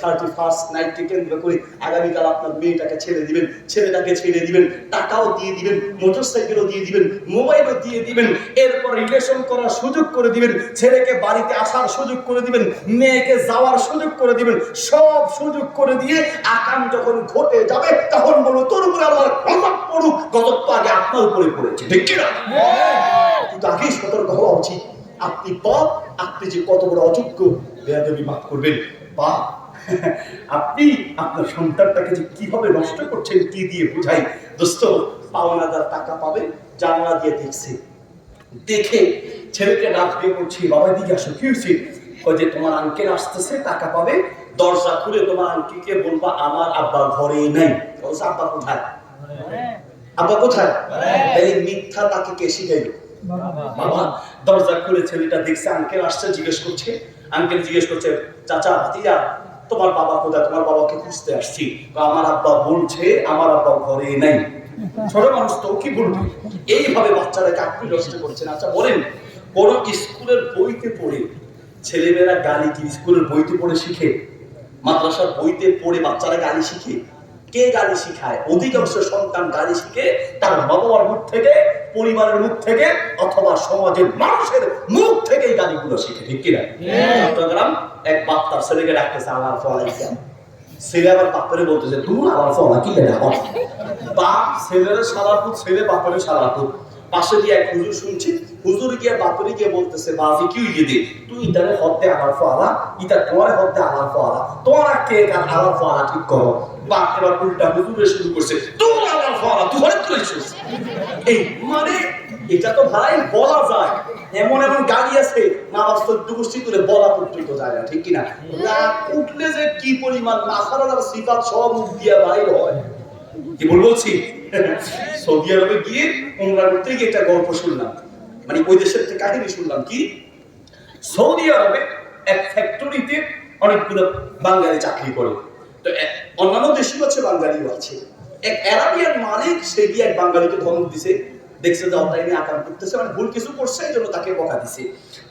31st নাইটকে কেন্দ্র করে আগামীকাল আপনার মেয়েটাকে ছেড়ে দিবেন, ছেলেটাকে ছেড়ে দিবেন, টাকাও দিয়ে দিবেন, মোটরসাইকেলও দিয়ে দিবেন, মোবাইলও দিয়ে দিবেন, এরপর রিলেশন করার সুযোগ করে দিবেন, ছেলেকে বাড়িতে আসার সুযোগ করে দিবেন, মেয়েকে যাওয়ার সুযোগ করে দিবেন, সব সুযোগ করে দিয়ে আকাম যখন ঘটে যাবে তখন বলবো, তোর উপরে আল্লাহর গজব পড়ুক। গজব তো আগে আপনার উপরে পড়েছে, ঠিক কিনা? কিন্তু আগেই সতর্ক হওয়া উচিত। আপনি বাপ, আপনি যে কত বড় অযোগ্য, বেয়াদবি মাফ করবেন, বাপ আপনি আপনার সন্তানটাকে যে কিভাবে নষ্ট করছেন কি দিয়ে বুঝাই। দোস্ত, পাওনাদার টাকা পাবে, জানলা দিয়ে দেখছে, দেখে ছেলেকে ডাক দিয়ে বলছি, বাবা দিকে আসো, কি হয়েছে? ওই যে তোমার আঙ্কেল আসতেছে, টাকা পাবে, দরজা খুলে তোমার আঙ্কেলকে বলবা আমার আব্বা ঘরে নাই। বলছে আব্বা কোথায়? আব্বা কোথায়? এই মিথ্যা তাকে কে শিখাইল? বাবা। দরজা খুলে ছেলেটা দেখছে আঙ্কেল আসছে, জিজ্ঞেস করছে, আঙ্কেল জিজ্ঞেস করছে, চাচা ভাতিজা তোমার বাবা কোথায়? তোমার বাবাকে খুঁজতে আসছি। আমার আব্বা বলছে আমার আব্বা ঘরে নাই। ছোট মানুষ তো কি বলবে? এইভাবে বাচ্চারা চাকরি নষ্ট করছেন। আচ্ছা বলেন, কোন স্কুলের বইতে পড়ে ছেলেমেয়েরা গালি কি স্কুলের বইতে পড়ে শিখে? মাদ্রাসার বইতে পড়ে বাচ্চারা গালি শিখে? কে গালি শিখায়? অধিকাংশ সন্তান গালি শিখে তার বাবা মার মুখ থেকে, পরিবারের মুখ থেকে, অথবা সমাজের মানুষের মুখ থেকে গালিগুলো শিখে। ঠিক কিনা? চট্টগ্রাম এক বাপ তার ছেলেকে ডাকতেছে আমার ফলাইয়া, ছেলে আবার বাপরে বলতেছে তুমি আমার ফলা কি লেখা? বাপ ছেলের সালাপুত, ছেলে বাপরে সালাপুত। পাশে দিয়ে এক হুজুর শুনছি, হুজুর গিয়ে বাপরে গিয়ে বলতেছে বাজি কি হইয়ে দে, তুই ইতারে হদ্দে আমার ফলা, ইতা তোমার হদ্দে আমার ফলা, তোমার কে কার আমার ফলা ঠিক করো। বাপ এবার উল্টা হুজুরে শুরু করছে, তুই আমার ফলা, তুই হরে তুলেছিস। এই মানে এটা তো ভাই বলা যায়, এমন এমন গাড়ি আছে নামাজ চোদ্দ গোষ্ঠী করে বলা পর্যন্ত যায় না। ঠিক কিনা? রাত উঠলে যে কি পরিমাণ মাসারার সিফাত সব মুখ দিয়ে বাইর হয়। কি বলছি? সৌদি আরবে গিয়ে উমরা করতে গিয়ে একটা গল্প শুনলাম, মানে ওই দেশের থেকে কাহিনী শুনলাম। কি সৌদি আরবে এক ফ্যাক্টরিতে অনেকগুলো বাঙালি চাকরি করে, তো অন্যান্য দেশেও আছে, বাঙালিও আছে। এক আরাবিয়ান মালিক সে গিয়ে এক বাঙালিকে ধমক দিছে, দেখছে যে অনলাইনে আকাম করতেছে, মানে ভুল কিছু করছে, এই জন্য তাকে বকা দিছে।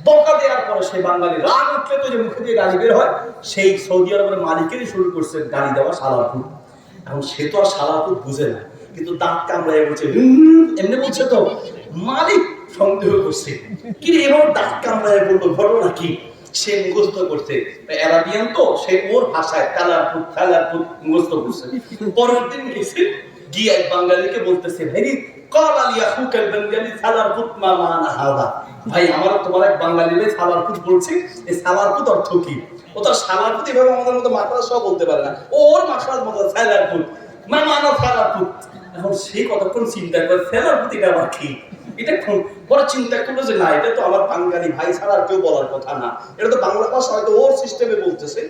বকা দেওয়ার পরে সেই বাঙালি রাগ উঠলে তো যে মুখে দিয়ে গালি বের হয়, সেই সৌদি আরবের মালিকেরই শুরু করছে গালি দেওয়া সালারপুর। এখন সে তো আর সালারপুর বুঝে না, কিন্তু দাঁত কামড়ায় বলছে এমনি বলছে, তো মালিক সন্দেহ করছে কি রে এবার দাঁত কামড়ায় বললো ঘটনা কি? সে মুখস্থ করছে আরাবিয়ান, তো সে ওর ভাষায় কালারপুর কালারপুর মুখস্থ করছে। পরের দিন গেছে গিয়ে এক বাঙালিকে বলতেছে, ভাই কল আলিয়া হুকাল বাঙালি সালারপুর মা মানা হাদা, ভাই আমার তোমার এক বাঙালি ভাই সালারপুর বলছে, এই সালারপুর অর্থ কি? ও তো সালারপুর এভাবে আমাদের মতো মাকড়া সব বলতে পারে না, ওর মাকড়ার মতো সালারপুর মা মানা সালারপুর। এখন সে কতক্ষণ চিন্তা করে সালারপুর এটা আবার কি? এটা বড় চিন্তা করলো যে না, এটা তো আমার বাঙালি ভাই ছাড়া আর কেউ বলার কথা না, এটা তো বাংলা ভাষা হয়তো ওর সিস্টেমে বলতেছে।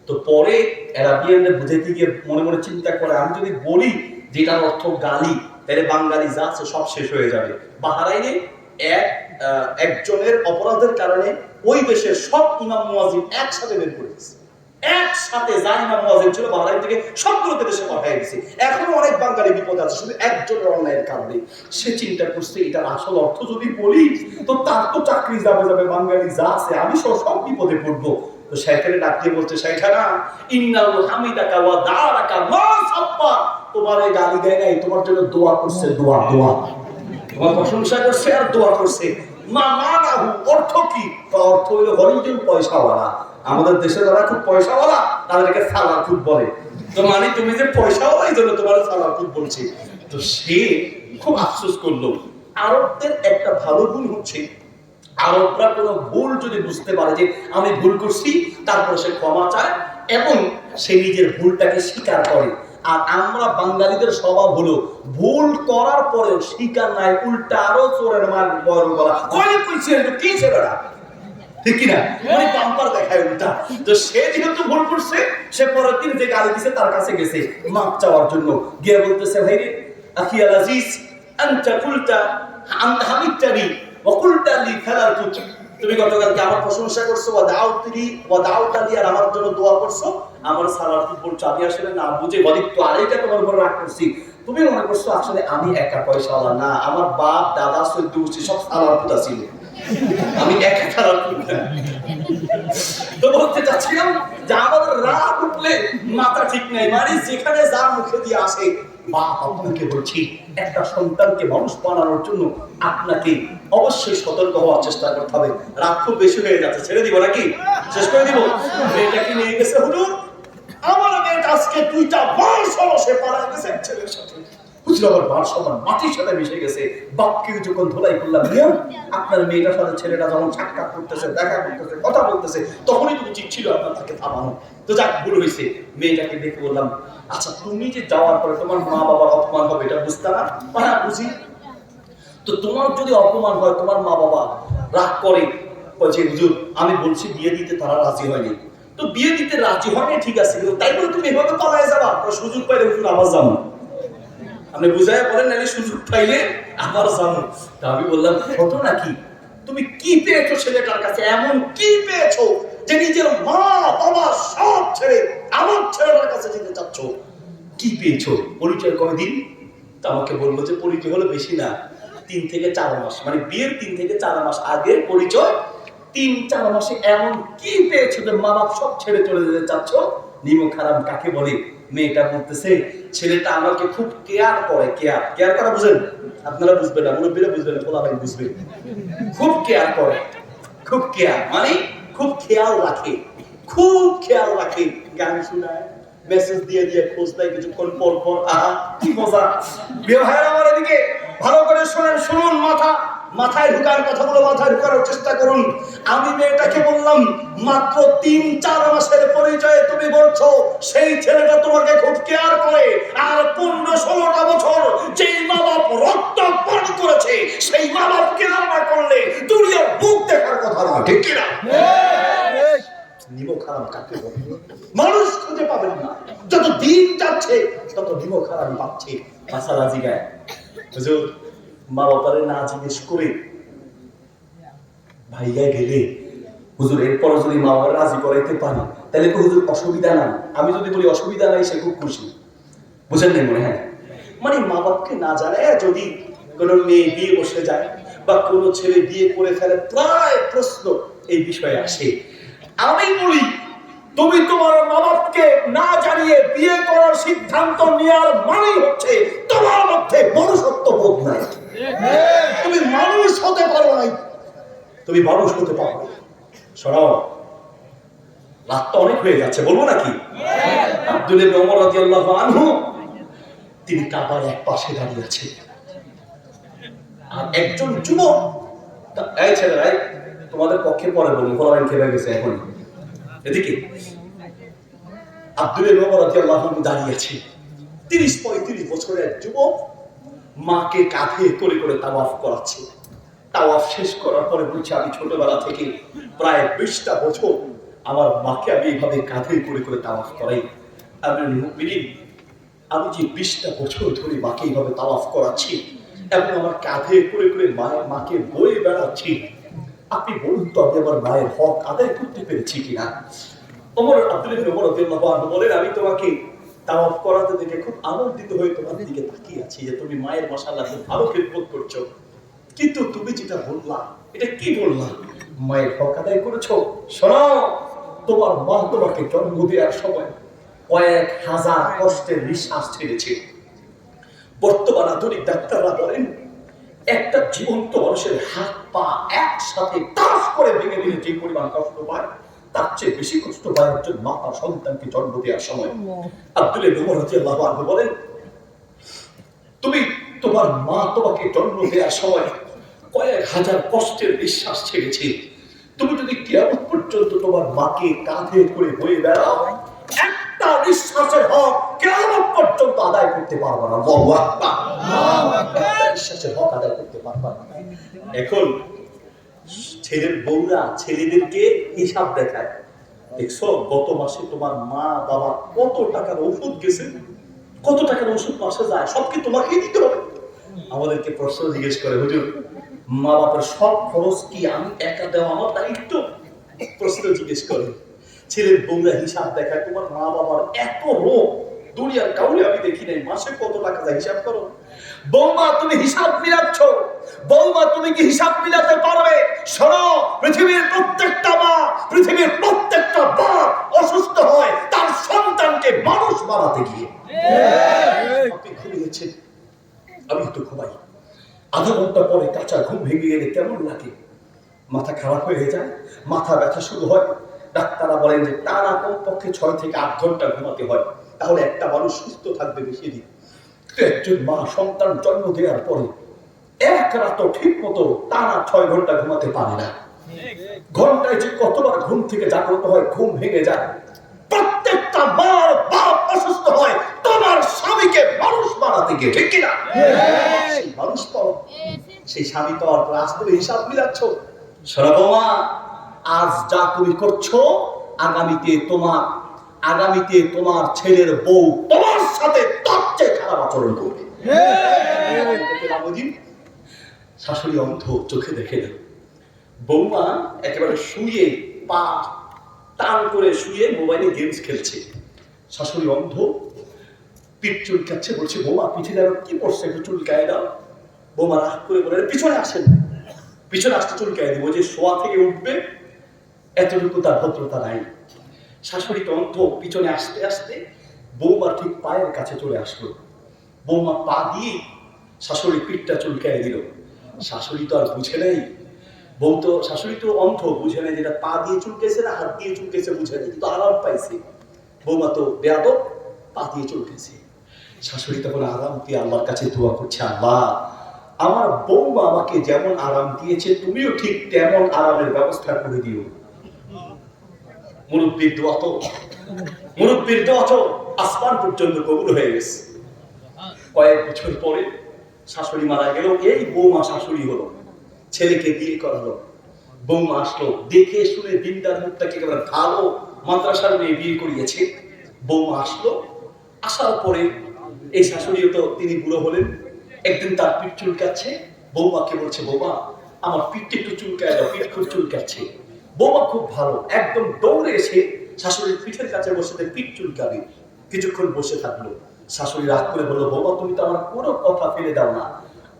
তো পরে আরাবিয়ানদের বুঝাইতে গিয়ে মনে মনে চিন্তা করে, আমি যদি বলি যেটার অর্থ গালি, তাহলে বাঙালি যা আছে সব শেষ হয়ে যাবে। বাহরাইনে একজনের অপরাধের কারণে ওই দেশের সব ইমাম মুয়াজ্জিন একসাথে বের করে দিয়েছে, একসাথে যা ইমাম মুয়াজ্জিন ছিল বাহরাইন থেকে সবগুলোকে দেশে পাঠিয়ে দিয়েছে। এখনো অনেক বাঙালি বিপদে আছে শুধু একজনের অন্যায়ের কারণে। সে চিন্তা করছে এটার আসল অর্থ যদি বলি তো তার তো চাকরি যাবে, বাঙালি যা আছে আমি সব বিপদে পড়বো। তো সেখানে ডাকিয়ে বলছে, সেখানা ইন্নাল হামিদাকা ওয়া দারাকা মা সাব্বা, তোমার এই গালি দেয় নাই, তোমার জন্য দোয়া করছে, দোয়া দোয়া তোমার প্রশংসা করছে আর দোয়া করছে। মা মানাহু অর্থ কি? অর্থ হলো গরিব পয়সাওয়ালা। আমাদের দেশে যারা খুব পয়সাওয়ালা তাদেরকে সালারপুত বলে, তো মানে তুমি যে পয়সাওয়ালা এই জন্য তোমার সালারপুত বলছে। তো সে খুব আফসোস করলো। আরবদের একটা ভালো গুণ হচ্ছে, আরবরা কোনো ভুল যদি বুঝতে পারে যে আমি ভুল করছি, তারপরে সে ক্ষমা চায় এবং সে নিজের ভুলটাকে স্বীকার করে। আর আমরা বাঙালিদের স্বভাব হলো ভুল করার পরেও স্বীকার নাই, উল্টা আরো চোরের মার বড় গলা কই কইছে তো কি ছেড়া, ঠিক কি না? মানে বাম্পার দেখায় উল্টা। তো সে যেহেতু ভুল করছে, সে পরের দিন যে গালি দিছে তার কাছে গেছে মাপ চাওয়ার জন্য, গিয়ে বলতেছে, ভাই রে আখি আল আজিজ আনতা কুলতা আনতা হামিদতানি ওয়া কুলতা লি খালাতুক, তুমি গতকালকে আমার প্রশংসা করছো, ওয়া দাউতালি আর আমার জন্য দোয়া করছো, আমার সালারপুত বলছো, আমি আসলে না বুঝে বলিত আরেকটা তোমার উপর রাগ করছি। তুমি মনে করছো আসলে আমি একা পয়সাওয়ালা না, আমার বাপ দাদা চোদ্দ গোষ্ঠী সব সালারপুত ছিল, আমি একা সালারপুত না। তো বলতে চাচ্ছিলাম যে আমাদের রাগ উঠলে মাথা ঠিক নাই, মানে যেখানে যা মুখে দিয়ে আসে। বাপ আপনাকে বলছি, একটা সন্তানকে মানুষ বানানোর জন্য আপনাকে অবশ্যই সতর্ক হওয়ার চেষ্টা করতে হবে। রাগ খুব বেশি হয়ে যাচ্ছে, ছেড়ে দিব নাকি? শেষ করে দিব? মেয়েটাকে নিয়ে গেছে হুজুর, আমার মেয়েটা আজকে 2টা বছর সে পালা গেছে ছেলের সাথে। হুজুর আবার মান সম্মান মাটির সাথে মিশে গেছে। বাপকে যখন ধোলাই করলাম, নিয়ম আপনার মেয়েটার সাথে ছেলেটা যখন সাক্ষাৎ করতেছে, দেখা করতেছে, কথা বলতেছে, তখনই তো উচিত ছিল আপনার তাকে থামানো। তো যাক, ভুল হয়েছে। মেয়েটাকে দেখে বললাম, আচ্ছা তুমি যে যাওয়ার পরে তোমার মা বাবার অপমান হবে এটা বুঝতে না? হ্যাঁ বুঝি। তো তোমার যদি অপমান হয়, তোমার মা বাবা রাগ করে, যে হুজুর আমি বলছি বিয়ে দিতে, তারা রাজি হয়নি। তো বিয়ে দিতে রাজি হয়নি ঠিক আছে, কিন্তু তাই বলে তুমি এভাবে পালায় যাবা? সুযোগ পাইলে হুজুর আবার যাবো, আপনি বুঝাই বলেন, নাকি সুযোগ পাইলে আবার যাবো। তা আমি বললাম, ঘটনা কি? তুমি কি পেয়েছো ছেলেটার কাছে? এমন কি পেয়েছো যে নিজের মা বাবা সব ছেড়ে আমার ছেলেটার কাছে যেতে চাচ্ছ? কি পেয়েছো? পরিচয় কবে দিন? তা আমাকে বলবো যে পরিচয় হলো বেশি না, 3 থেকে 4 মাস, মানে বিয়ের 3 থেকে 4 মাস আগে পরিচয়। 3-4 মাসে এমন কি পেয়েছো যে মা বাপ সব ছেড়ে চলে যেতে চাচ্ছ? নিমক হারাম কাকে বলে? মেয়েটা বলতেছে, ছেলেটা আমাকে খুব কেয়ার করে। কেয়ার করা বুঝেন? আপনারা বুঝবেন না, মুরব্বীরা বুঝবেন না, পোলাপাইন বুঝবে। খুব কেয়ার করে, খুব কেয়ার মানে খুব খেয়াল রাখে, খুব খেয়াল রাখে। গান শোনায়, মেসেজ দিয়ে দিয়ে খোঁজ দেয় কিছুক্ষণ পর পর। আহা কি মজা! ব্যবহার আমার এদিকে ভালো করে শুনেন, শুনুন, মাথায় ঢুকার কথাগুলো মাথায় ঢুকানোর চেষ্টা করুন। আমি মেয়েটাকে বললাম, মাত্র 3-4 মাসের পরিচয়ে তুমি বলছো সেই ছেলেটা তোমাকে খুব কেয়ার করে, আর 15-16টা বছর যেই মা বাপ রক্ত পান করেছে সেই মা বাপ কেয়ার না করলে দুনিয়ার বুক দেখার কথা না, ঠিক কিনা? নিমক হারাম কাকে বলে? মানুষ খুঁজে পাবেন না, যত দিন যাচ্ছে তত নিমক হারাম পাচ্ছে। মাসালা জিগায়, হুজুর মা বাবারে না জিজ্ঞেস করে ভাইয়া গেলে হুজুর এরপর যদি মা বাবা রাজি করাইতে পারি তাহলে তো হুজুর অসুবিধা নাই। আমি যদি বলি অসুবিধা নাই, সে খুব খুশি। বুঝেন নাই মনে হয়? মানে মা বাপকে না জানায় যদি কোনো মেয়ে বিয়ে বসে যায় বা কোনো ছেলে বিয়ে করে ফেলে, প্রায় প্রশ্ন এই বিষয়ে আসে। আমি বলি, তুমি তোমার মা বাপকে না জানিয়ে বিয়ে করার সিদ্ধান্ত নেওয়ার মানে হচ্ছে তোমার মধ্যে মনুষ্যত্ব বোধ নাই। তুমি মানুষ হতে পারো নাই, তুমি মানুষ হতে পারো না। শোনাও, রাত তো অনেক হয়ে যাচ্ছে, বলবো নাকি? আব্দুল ইবনে ওমর রাদিয়াল্লাহু আনহু তিনি কাবার এক পাশে দাঁড়িয়ে আছে, আর একজন যুবক, এই ছেলেরা তোমাদের পক্ষে পরে বলুন, ফলাফল খেয়ে গেছে এখন এদিকে। আব্দুল ইবনে ওমর রাদিয়াল্লাহু আনহু দাঁড়িয়ে আছে, 30-35 বছরের যুবক, মাকে কাঁধে করে করে তাওয়াফ করাচ্ছে। তাওয়াফ শেষ করার পরে বলছে, আমি ছোটবেলা থেকে প্রায় 20টা বছর আমার মাকে আমি এইভাবে কাঁধে করে করে তাওয়াফ করাই। আমি যে 20টা বছর ধরে মাকে এইভাবে তাওয়াফ করাচ্ছি এবং আমার কাঁধে করে করে মাকে বয়ে বেড়াচ্ছি, আপনি বলুন তো আমি আমার মায়ের হক আদায় করতে পেরেছি কিনা? আব্দুল ইবনে ওমর রাদিয়াল্লাহু আনহু বলেন, আমি তোমাকে তাওয়াফ করাতে দেখে খুব আনন্দিত হয়ে তোমার দিকে তাকিয়ে আছি যে তুমি মায়ের মাশাআল্লাহ খুব ভালো খিদমত করছো, কিন্তু তুমি যেটা বললা এটা কি বললা? মায়ের হক আদায় করেছো? শোনো, তোমার মা তোমাকে জন্ম দেওয়ার সময় কয়েক হাজার কষ্টের নিঃশ্বাস ছেড়েছে। বর্তমান আধুনিক ডাক্তাররা বলেন, একটা জীবন্ত মানুষের হাত পা একসাথে টাস করে ভেঙে দিলে যে পরিমাণ কষ্ট পায়, তার চেয়ে বেশি কষ্ট পায় একজন মা তার সন্তানকে জন্ম দেওয়ার সময়। আব্দুল ইবনে ওমর রাদিয়াল্লাহু আনহু বলেন, তুমি তোমার মা তোমাকে জন্ম দেওয়ার সময় কয়েক হাজার কষ্টের নিঃশ্বাস ছেড়েছে, তুমি যদি কিয়ামত পর্যন্ত তোমার মাকে কাঁধে করে বয়ে বেড়াও, একটা নিঃশ্বাসের হক কিয়ামত পর্যন্ত আদায় করতে পারবে না। আল্লাহু আকবার, আল্লাহু আকবার, নিঃশ্বাসের হক আদায় করতে পারবে না। এখন ছেলের বউরা ছেলেদেরকে হিসাব দেখায়, দেখছো গত মাসে তোমার মা বাবা কত টাকার ওষুধ গেছে, কত টাকার ওষুধ মাসে যায়, সব কি তোমাকে দিতে হবে? আমাদেরকে প্রশ্ন জিজ্ঞেস করে, হুজুর মা বাবার সব খরচ কি আমি একা দেওয়া আমার দায়িত্ব? প্রশ্ন জিজ্ঞেস করে। ছেলের বউরা হিসাব দেখায়, তোমার মা বাবার এত রোগ দুনিয়ার কাউরে আমি দেখি নাই, মাসে কত টাকা যায় হিসাব করো। বৌমা তুমি হিসাব মিলাচ্ছ, বৌমা তুমি কি হিসাব মিলাতে পারবে? শোনো, পৃথিবীর প্রত্যেকটা মা, পৃথিবীর প্রত্যেকটা বাপ অসুস্থ হয় তার সন্তানকে মানুষ বানাতে গিয়ে। আপনি ঘুমিয়েছেন, আমি তো ঘুমাই, আধা ঘন্টা পরে কাঁচা ঘুম ভেঙে গেলে কেমন লাগে? মাথা খারাপ হয়ে যায়, মাথা ব্যথা শুরু হয়। ডাক্তাররা বলেন যে টানা কমপক্ষে 6 থেকে 8 ঘন্টা ঘুমাতে হয়, তাহলে একটা মানুষ সুস্থ থাকবে বেশি দিন। একজন মা সন্তান জন্ম দেওয়ার পরে এক রাতও ঠিক মতো টানা 6 ঘন্টা ঘুমাতে পারে না। ঘন্টায় যে কতবার ঘুম থেকে জাগ্রত হয়, ঘুম ভেঙে যায়। প্রত্যেকটা মার বাপ অসুস্থ হয় তোমার স্বামীকে মানুষ বানাতে গিয়ে, ঠিক কিনা? সেই মানুষ পাও, সেই স্বামী পাওয়ার পর আজ তুমি হিসাব মিলাচ্ছ। শোনো বৌমা, আজ যা তুমি করছো আগামীতে তোমার ছেলের বউ তোমার সাথে তার চেয়ে খারাপ আচরণ করবে। শাশুড়ি অন্ধ, চোখে দেখে না। বৌমা একেবারে শুয়ে পা টান করে শুয়ে মোবাইলে গেমস খেলছে। শাশুড়ি অন্ধ, পিঠ চুলকাচ্ছে, বলছে বৌমা পিঠে যেন কি পড়ছে, একটু চুলকায় দাও। বৌমা রাগ করে বলে পিছনে আসেন, পিছনে আসতে চুলকায় দিব। যে শোয়া থেকে উঠবে এতটুকু তার ভদ্রতা নাই। শাশুড়ি অন্ধ, পিছনে আসতে আসতে বৌমা ঠিক পায়ের কাছে চলে আসলো। বৌমা পা দিয়ে শাশুড়ি পিঠটা চুলকায় দিল। শাশুড়ি তো আর বুঝে নেই, শাশুড়ি তো অন্ধ, বুঝে নেই যেটা পা দিয়ে চুলকেছে না হাত দিয়ে চুলকেছে, বুঝে নেই, কিন্তু আরাম পাইছে। বৌমা তো বেয়াদব, পা দিয়ে চুলকেছে। শাশুড়ি তখন আরাম দিয়ে আল্লাহর কাছে দোয়া করছে, আল্লাহ আমার বৌমা আমাকে যেমন আরাম দিয়েছে তুমিও ঠিক তেমন আরামের ব্যবস্থা করে দিও। মুরব্বীর দোয়া তো আসমান পর্যন্ত কবুল হয়ে গেছে। কয়েক বছর পরে শাশুড়ি মারা গেল, এই বৌমা শাশুড়ি হলো, ছেলেকে বিয়ে করালো। বৌমা আসলো, দেখে শুনে দিনদার মুখটাকে একেবারে ভালো মাদ্রাসার মেয়ে বিয়ে করিয়েছে। বৌমা আসলো, আসার পরে এই শাশুড়িও তো তিনি বুড়ো হলেন। একদিন তার পিঠ চুলকাচ্ছে, বৌমাকে বলছে বৌমা আমার পিঠটা একটু চুলকায় দাও, পিঠ খুব চুলকাচ্ছে। বৌমা খুব ভালো, একদম দৌড়ে এসে শাশুড়ির পিঠের কাছে বসে পিঠ চুলকাবে। কিছুক্ষণ বসে থাকলো। শাশুড়ি রাগ করে বললো, বৌমা তুমি তো আমার কোনো কথা ফেলে দাও না,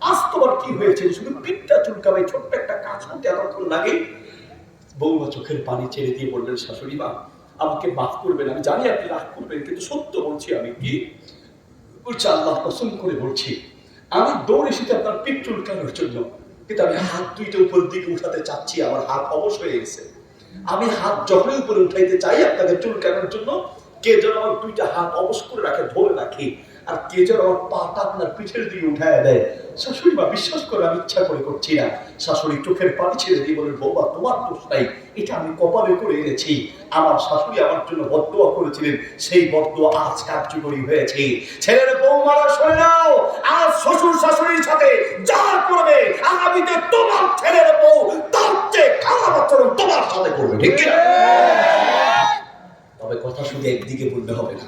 আজ তোমার কি হয়েছে, শুধু পিঠটা চুলকাবে, ছোট্ট একটা কাজ করতে এতক্ষণ লাগে। বৌমা চোখের পানি ছেড়ে দিয়ে বললেন, শাশুড়ি মা আমাকে মাফ করবেন, আমি জানি আপনি রাগ করবেন, কিন্তু সত্য বলছি। আমি কি বলছি, আল্লাহ কসম করে বলছি, আমি দৌড়ে এসেছি আপনার পিঠ চুলকানোর জন্য, কিন্তু আমি হাত দুইটা উপর দিকে উঠাতে চাচ্ছি, আমার হাত অবশ হয়ে গেছে। আমি হাত যখনই উপরে উঠাইতে চাই আপনাদের চুলকানোর জন্য, কে যেন আমার দুইটা হাত অবশ করে রাখে, ধরে রাখে, আর কে যেন আমার পাটা আপনার পিঠের দিকে উঠায় দেয়। শাশুড়ি মা বিশ্বাস করে আমি ইচ্ছা করে করছি না। শাশুড়ি চোখের পানি ছেড়ে দিয়ে বলেন, বৌমা তোমার দোষ নাই, এটা আমি কপালে করে এনেছি। আমার শাশুড়ি আমার জন্য বদদোয়া করেছিলেন, সেই বদদোয়া আজ কার্যকরী হয়েছে। ছেলের বৌমারা শুনে নাও, আজ শ্বশুর শাশুড়ির সাথে যা করবে আগামীতে তোমার ছেলের বউ তার চেয়ে খারাপ আচরণ তোমার সাথে করবে, ঠিক কি না? তবে কথা শুধু একদিকে বলতে হবে না,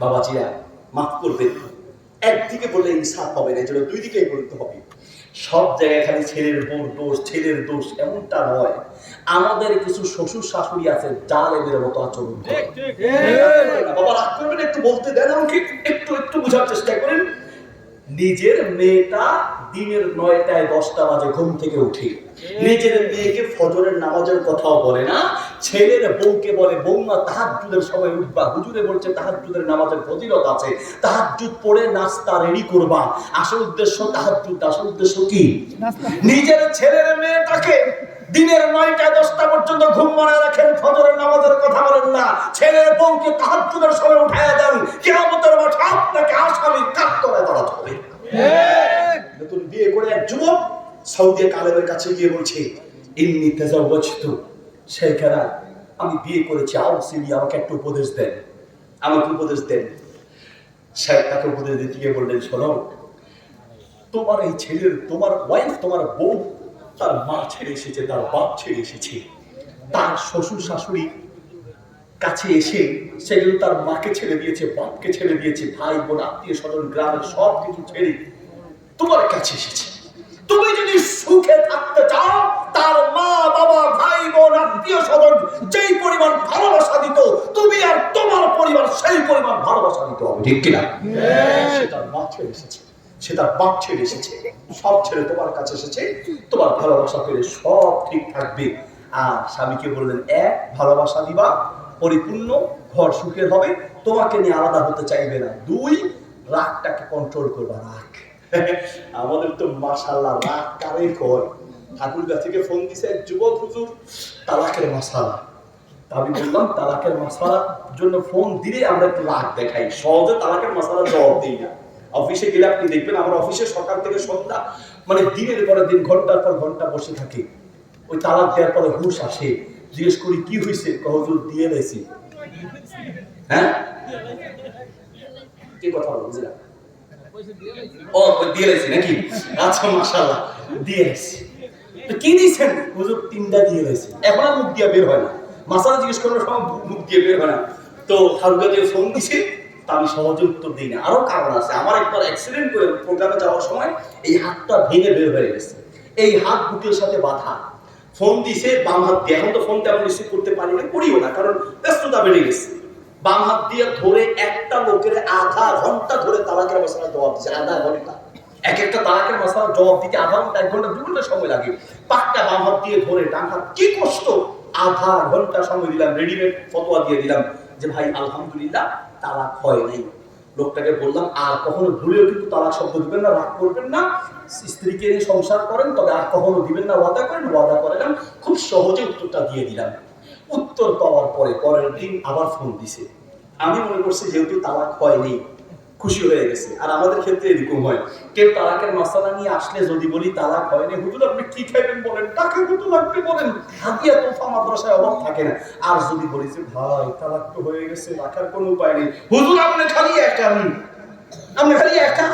বাবাজিরা মাফ করবেন, একদিকে বললে ইনসাফ হবে না, এজন্য দুই দিকেই বলতে হবে। সব জায়গায় খালি ছেলের দোষ এমনটা নয়। আমাদের কিছু শ্বশুর শাশুড়ি আছে জালেমের মতো আচরণ করে। বাবা রাগ করবেন, একটু বলতে দেন, আমাকে একটু বোঝার চেষ্টা করেন। নিজের মেয়েটা দিনের 9টায় 10টা বাজে ঘুম থেকে উঠে নিজের মেয়েকে ফজরের নামাজের কথাও বলে না, ছেলের বউকে বলে বৌমা তাহাজ্জুদের সময় উঠবা, হুজুরে বলছে তাহাজ্জুদের নামাজের ফজিলত আছে, তাহাজ্জুদ পড়ে নাস্তা রেডি করবা। আসল উদ্দেশ্য তাহাজ্জুদ, আসল উদ্দেশ্য কি? নিজের ছেলের মেয়েটাকে দিনের 9টা 10টা পর্যন্ত ঘুম বানায় রাখেন, ফজরের নামাজের কথা বলেন না। ছেলের বউকে তাহাজ্জুদের সময় উঠায়া দেন, কিয়ামতের মাঠে আপনাকে আসামির কাঠগড়ায় দাঁড়াতে হবে। নতুন বিয়ে করে এক যুবক সৌদি আরবের কাছে গিয়ে বলছে, ইন্নী তাজাওয়াজতু, শেখেরা আমি বিয়ে করেছি, আউসিনি আমাকে একটু উপদেশ দেন, আমাকে উপদেশ দেন। শেখ তাকে উপদেশ দিতে গিয়ে বললেন, শোনো তোমার এই ছেলের, তোমার ওয়াইফ, তোমার বউ তার মা ছেড়ে এসেছে, তার বাপ ছেড়ে এসেছে, তার শ্বশুর শাশুড়ি কাছে এসে সেগুলো তার মাকে ছেড়ে দিয়েছে, বাপকে ছেড়ে দিয়েছে, ভাই বোন আত্মীয় স্বজন গ্রামের সব কিছু ছেড়ে তোমার কাছে এসেছে। তুমি যদি সুখে থাকতে চাও, তার মা বাবা ভাই বোন আত্মীয় স্বজন যেই পরিমাণ ভালোবাসা দিত, তুমি আর তোমার পরিবার সেই পরিমাণ ভালোবাসা দিতে হবে, ঠিক কিনা? সে তার মা ছেড়ে এসেছে, সে তার বাপ ছেড়ে এসেছে, সব ছেড়ে তোমার কাছে এসেছে, তোমার ভালোবাসা পেলে সব ঠিক থাকবে। আর স্বামীকে বললেন, এক ভালোবাসা দিবা পরিপূর্ণ, ঘর সুখের হবে, তোমাকে নিয়ে আলাদা হতে চাইবে না। দুই রাগটাকে কন্ট্রোল করবা, রাগ। আমাদের তো মাশাআল্লাহ রাগ কারে কয়। ঠাকুরগা থেকে ফোন দিছে এক যুবক, হুজুর তালাকের মাসালা। আমি বললাম তালাকের মাসালার জন্য ফোন দিলে আমরা একটু রাগ দেখাই, সহজে তালাকের মাসালা জবাব দিই না। অফিসে গেলে আপনি দেখবেন আমার অফিসে সকাল থেকে সন্ধ্যা মানে দিনের পরে দিন ঘন্টার পর ঘন্টা বসে থাকে। ওই তালাক দেওয়ার পরে হুঁশ আসে, জিজ্ঞেস করি কি হয়েছে, হুজুর দিয়ে দিয়েছি। হ্যাঁ কি কথা বুঝলাম, ও দিয়ে দিয়েছি নাকি, আচ্ছা মাশাআল্লাহ দিয়ে দিয়েছি। তো কি দিয়েছেন হুজুর, 3টা দিয়ে দিয়েছি। এখন আর মুখ দিয়ে বের হয় না, মাসালা জিজ্ঞেস করার সময় মুখ দিয়ে বের হয় না। তো হালকা দিয়ে ফোন দিছে, তা আমি সহজে উত্তর দিই না। আরো কারণ আছে, আমার একবার অ্যাক্সিডেন্ট করে প্রোগ্রামে যাওয়ার সময় এই হাতটা ভেঙে বের হয়ে গেছে, এই হাত বুকের সাথে বাঁধা। ফোন দিছে বাম হাত দিয়ে, এখন তো ফোন তেমন রিসিভ করতে পারি না, করিও না, কারণ ব্যস্ততা বেড়ে গেছে। বাম হাত দিয়ে ধরে একটা লোকের আধা ঘন্টা ধরে তালাকের মশলা জবাব দিচ্ছে, আধা ঘন্টা। এক একটা তালাকের মশলা জবাব দিতে আধা ঘন্টা, 1 ঘন্টা 2 ঘন্টা সময় লাগে। পাকটা বাম হাত দিয়ে ধরে, ডান হাত কি কষ্ট, আধা ঘন্টা সময় দিলাম, রেডিমেড ফতোয়া দিয়ে দিলাম যে ভাই আলহামদুলিল্লাহ তালাক হয় নাই। লোকটাকে বললাম আর কখনো ভুলেও কিন্তু তালাক শব্দ দিবেন না, রাগ করবেন না, স্ত্রীকে নিয়ে সংসার করেন, তবে আর কখনো দিবেন না, ওয়াদা করেন। ওয়াদা করেন, খুব সহজে উত্তরটা দিয়ে দিলাম। উত্তর পাওয়ার পরে পরের দিন আবার ফোন দিছে। আমি মনে করছি যেহেতু তালাক হয়নি, খুশি হয়ে গেছে। আর আমাদের ক্ষেত্রে এরকম হয়, কেউ তালাকের মশলা নিয়ে আসলে যদি বলি তালাক হয়নি, হুজুর আপনি কি খাইবেন বলেন, টাকা কত লাগবে বলেন, হাদিয়া তোফা মাদ্রাসায় অভাব থাকে না। আর যদি বলি যে ভাই তালাক তো হয়ে গেছে, রাখার কোনো উপায় নেই, হুজুর আপনি খালি একা, আপনি খালি একা।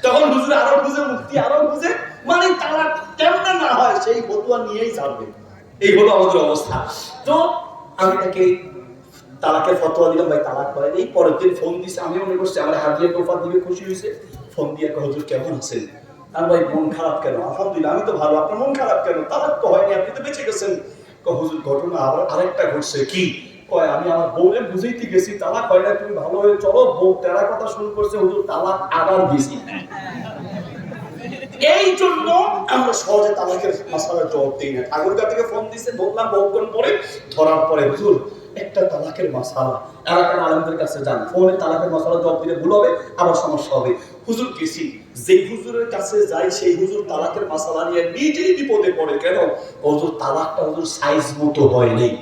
তখন হুজুর আরো বুঝে, মুক্তি আরো বুঝে, মানে তালাক কেমন না হয় সেই ফতোয়া নিয়েই ছাড়বে। এই হলো আমাদের অবস্থা। তো আমি তাকে তালাকের ফতোয়া দিলাম, ভাই তালাক হয় এই। পরের দিন ফোন দিছে, আমি মনে করছি আমার হাদিয়া তোফা দিবে, খুশি হয়েছে। ফোন দিয়ে হুজুর কেমন আছেন? আর ভাই মন খারাপ কেন? আলহামদুলিল্লাহ আমি তো ভালো, আপনার মন খারাপ কেন? তালাক তো হয়নি, আপনি তো বেঁচে গেছেন। হুজুর ঘটনা আবার আরেকটা ঘটছে। কি কয়, আমি আমার বউরে বুঝাইতে গেছি তালাক হয় না, তুমি ভালো হয়ে চলো, বউ তেরা কথা শুরু করছে, হুজুর তালাক আবার দিয়েছি। এই জন্য আমরা সহজে তালাকের মাসআলার জবাব দিই না। ঠাকুরগাঁ থেকে ফোন দিছে, বললাম বহুক্ষণ পরে, ধরার পরে হুজুর একটা তালাকের মাসআলা, এলাকার আলেমদের কাছে যান, ফোনে তালাকের মাসআলা জবাব দিলে ভুল হবে, আবার সমস্যা হবে। হুজুর গেছি, যেই হুজুরের কাছে যাই সেই হুজুর তালাকের মাসআলা নিয়ে নিজেই বিপদে পড়ে। কেন? হুজুর তালাকটা হুজুর সাইজ মতো হয় নাই।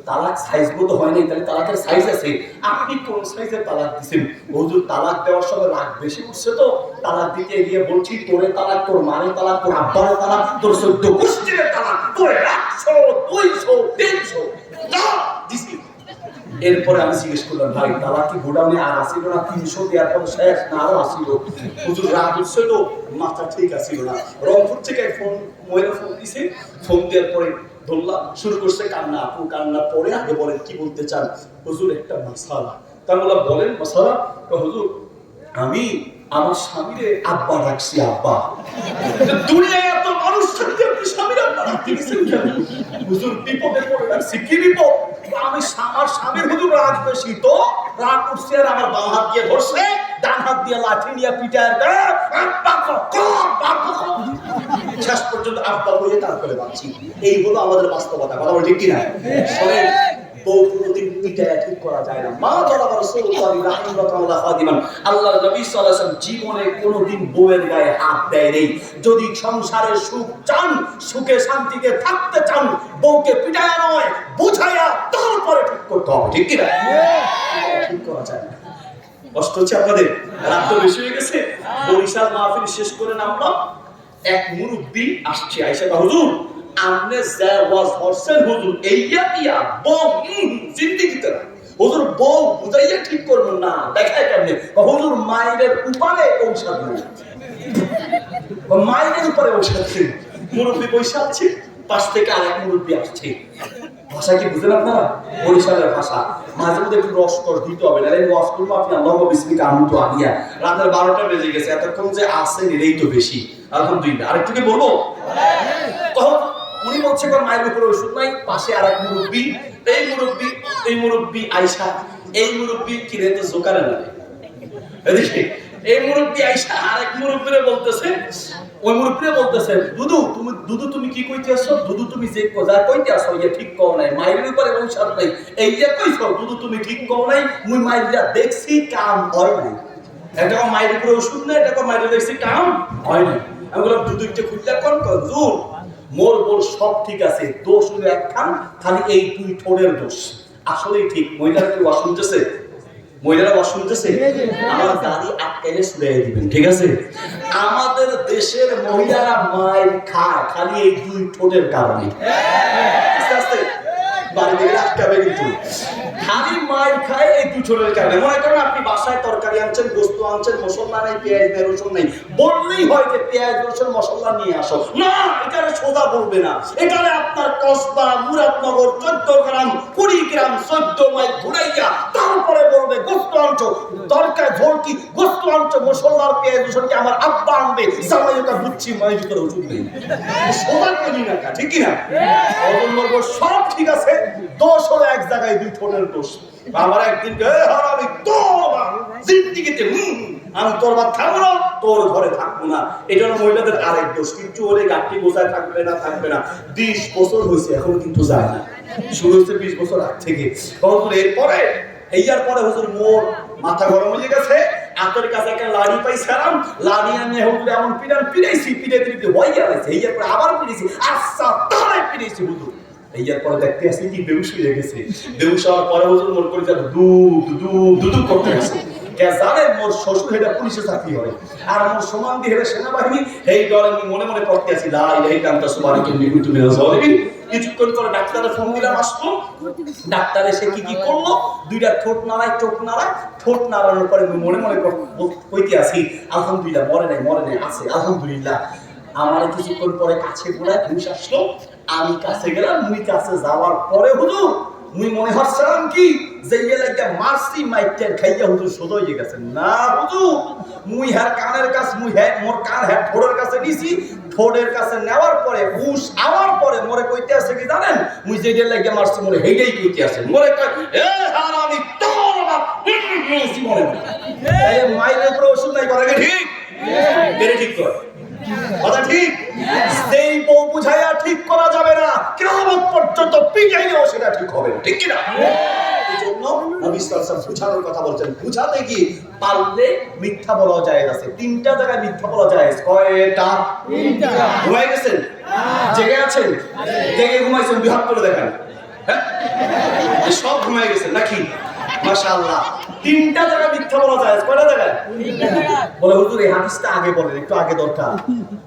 তালাক সাইজ মতো হয় নাই, তাহলে তালাকের সাইজ আছে, আপনি কোন সাইজের তালাক দিচ্ছেন? হুজুর তালাক দেওয়ার সময় রাগ বেশি উঠছে, তো তালাক দিতে গিয়ে বলছি তোরে তালাক, তোর মারে তালাক, তোর আব্বারে তালাক, তোর 14 গোষ্ঠীর তালাক, তোর 100 200 300 না দিছি। এরপরে আমি জিজ্ঞেস করলাম, ভাই তালাক কি গোডাউনে আর আসিল না? 300 দেওয়ার পর শেষ না আরো আসিল? হুজুর রাগ উঠছে, তো মাথা ঠিক আসিল না। রংপুর থেকে ফোন মহিলা ফোন দিছে, ফোন দেওয়ার পরে ধরলাম, শুরু করছে কান্না। আপু কান্না পরে আগে বলেন কি বলতে চান? হুজুর একটা মাসালা। তা বললাম বলেন মাসালা। হুজুর আমি আমার স্বামীরে আব্বা রাখছি, আব্বা। দুনিয়ায় এত মানুষ থাকতে আপনি স্বামীর আব্বা রাখতে গেছেন কেন? হুজুর বিপদে পড়ে রাখছি। কি বিপদ? আমি আমার স্বামীর হুজুর রাগ বেশি, তো রাগ উঠছে, আর আমার বাম হাত দিয়ে ধরছে, ডান হাত দিয়ে লাঠি নিয়ে পিটায় দেয়, আব্বা শেষ পর্যন্ত আব্বা বলে তারপরে বাঁচি। এই হলো আমাদের বাস্তবতা, কথা বলে ঠিক কিনা? শোনেন, বউ কোনোদিন পিটায়া ঠিক করা যায় না। মা যারা রাসূলুল্লাহ রাহিমাহুল্লাহ খাদিমান, আল্লাহর নবী সাল্লাল্লাহু আলাইহি ওয়াসাল্লাম জীবনে কোনোদিন বউয়ের গায়ে হাত দেয় নাই। যদি সংসারে সুখ চান, সুখে শান্তিতে থাকতে চান, বউকে পিটায়া নয়, বুঝাইয়া তারপরে ঠিক করতে হবে, ঠিক কিনা? ঠিক করা যায় না। কষ্ট হচ্ছে আপনাদের? রাত তো বেশি হয়ে গেছে। বরিশাল মাহফিল শেষ করে নামলাম, এক মুরব্বি আসছে, আয়েশা হুজুর আমনে যা ওয়াজ করছেন হুজুর, এইয়া দিয়া বউ জিন্দেগিতে না হুজুর, বউ বুঝাইয়া ঠিক করবেন না, দেখায় কেমনে? হুজুর মায়ের উপরে ঔষধ নেই, মায়ের উপরে ঔষধ নেই। মুরব্বি বৈশা আছে, পাশ থেকে আরেক মুরব্বি আসছে। ভাষা কি বুঝেন আপনারা? বরিশালের ভাষা। মাঝে মধ্যে একটু রসকর দিতে হবে, না ওয়াজ করবো আপনি আল্লাহ বিসমিকা আমুতু আলিয়া। রাতের 12টা বেজে গেছে, এতক্ষণ যে আসেন এটাই তো বেশি। আলহামদুলিল্লাহ। আরেকটু কি বলবো? তখন উনি বলছে মায়ের উপরে ওষুধ নাই, পাশে আরেক মুরব্বি। এই মুরব্বি আয়েশা, এই মুরব্বি কিনে তো জোকারে না, এদিকে এই মুরব্বি আয়েশা আরেক মুরব্বিরে বলতেছে, ওই মুরব্বিরে বলতেছে, দুদু তুমি কি কইতে আসছো? দুদু তুমি যে যা কইতে আসছো ইয়া ঠিক কও নাই, মায়ের উপরে ঔষধ নাই, এই যে কইছো দুদু তুমি ঠিক কও নাই, মুই মাইরা দেখছি কাম হয় নাই। এটা মায়ের উপরে ওষুধ নাই, এটা মাইরা দেখছি কাম হয় নাই। আমি বললাম দুদু একটু খুঁজলে কোন হুজুর মোর বোর সব ঠিক আছে, দোষ হলো একখান, খালি এই দুই ঠোঁটের দোষ। আসলেই ঠিক। মহিলার কি ওয়াজ শুনতেছে? মহিলারা ওয়াজ শুনতেছে, আমার দাদি আটকাইলে শুয়ে দিবেন, ঠিক আছে? আমাদের দেশের মহিলারা মায়ের খায় খালি এই দুই ঠোঁটের কারণে। আস্তে আস্তে বাড়ি থেকে আটকাবে, কিন্তু খালি মায়ের খায় এই দুই ঠোঁটের কারণে। মনে করেন আপনি বাসায় তরকারি আনছেন, গোস্ত আনছেন, মশলা নাই, পেঁয়াজ নেই, রসুন নেই, বললেই হয় যে পেঁয়াজ রসুন মশলা নিয়ে আসো। না, এটারে সোজা বলবে না, এটারে আপনার কসবা, মুরাদনগর 14 গ্রাম 20 গ্রাম 14 মাইল ঘুরাইয়া তারপরে বলবে গোস্ত আনছো, তরকারি ঝোল কি গোস্ত আনছো, মশলার পেঁয়াজ রসুন কি আমার আব্বা আনবে, জামাই ওটা বুঝছি, মায়ের ভিতরে ওষুধ নেই, সোজা করি না, ঠিক কিনা? সব ঠিক আছে, দোষ হলো এক জায়গায়, দুই ঠোঁটের দোষ। আমার একদিন আমি জিন্দিগিতে আমি তোর ভাত খাবো না, তোর ঘরে থাকবো না, এটা হলো মহিলাদের আরেক দোষ। কিন্তু ওরে গাঠি বোঝায় থাকবে না 20 বছর হয়েছে, এখন কিন্তু যায় না, শুরু হয়েছে 20 বছর আগ থেকে। এরপরে এইয়ার পরে হুজুর মোর মাথা গরম হয়ে গেছে, আতর কাছে একটা লাড়ি পাইছিলাম, লাড়ি আনিয়ে হুজুর এমন পিড়াইছি হয়ে গেছে, এইয়ার পরে আবার পিড়াইছি, আচ্ছা তাই পিড়াইছি হুজুর। এইয়ার পরে দেখতে আসি কি বেহুশ হয়ে গেছে, বেহুশ হওয়ার পরে হুজুর মোর করে যাবে দুদু করতে গেছে। জানেন মোর শ্বশুর হেটা পুলিশে চাকরি করে, আর মোর সমান দিয়ে সেনাবাহিনী, এই দল আমি মনে মনে করতে আসি কিছুক্ষণ পরে ডাক্তারের ফোন দিলাম, আসলো ডাক্তার এসে কি করলো, দুইটা ঠোঁট নাড়ায়, চোখ নাড়ায়, ঠোঁট নাড়ানোর পরে মনে মনে কইতে আসি আলহামদুলিল্লাহ, মরে নাই আছে আলহামদুলিল্লাহ। আমার কিছুক্ষণ পরে কাছে ঘোড়ায় ঘুষ আসলো, আমি কাছে গেলাম, মুই কাছে যাওয়ার পরে হুজুর মুই মনে হচ্ছিলাম কি যে এলাকা মারসি মাইটের খাইয়া হুজুর সোজা হয়ে গেছে। না হুজুর, মুই হ্যার কানের কাছে, মুই হ্যাঁ মোর কান হ্যাঁ ঠোঁটের কাছে নিছি, ঠোঁটের কাছে নেওয়ার পরে হুশ আওয়ার পরে মোরে কইতে আছে কি জানেন, মুই যে এলাকা মারছি মোরে হেইটাই কইতে আছে, মোরে কয় এ হারামি তোর বাপ জীবনে এই মাইরের উপরে ওষুধ নাই করে, ঠিক বেরে ঠিক কর কথা, ঠিক সেই বউ বুঝাইয়া ঠিক করা যাবে না, কিয়ামত পর্যন্ত পিটাইলেও সেটা ঠিক হবে না, ঠিক কি না? এজন্য নবী সাল্লাল্লাহু আলাইহি ওয়াসাল্লাম বুঝানোর কথা বলছেন, বুঝাতে কি পারলে মিথ্যা বলা যায় আছে, 3টা জায়গায় মিথ্যা বলা যায়। কয়টা? 3টা। ঘুমাই গেছেন? জেগে আছেন? জেগে ঘুমাইছেন, দুই হাত তুলে দেখেন, হ্যাঁ সব ঘুমাই গেছেন নাকি? মাশাআল্লাহ, 3টা জায়গায় মিথ্যা বলা যায়। কয়টা জায়গায়? বলে হুজুর এই হাদিসটা আগে বলেন, একটু আগে দরকার,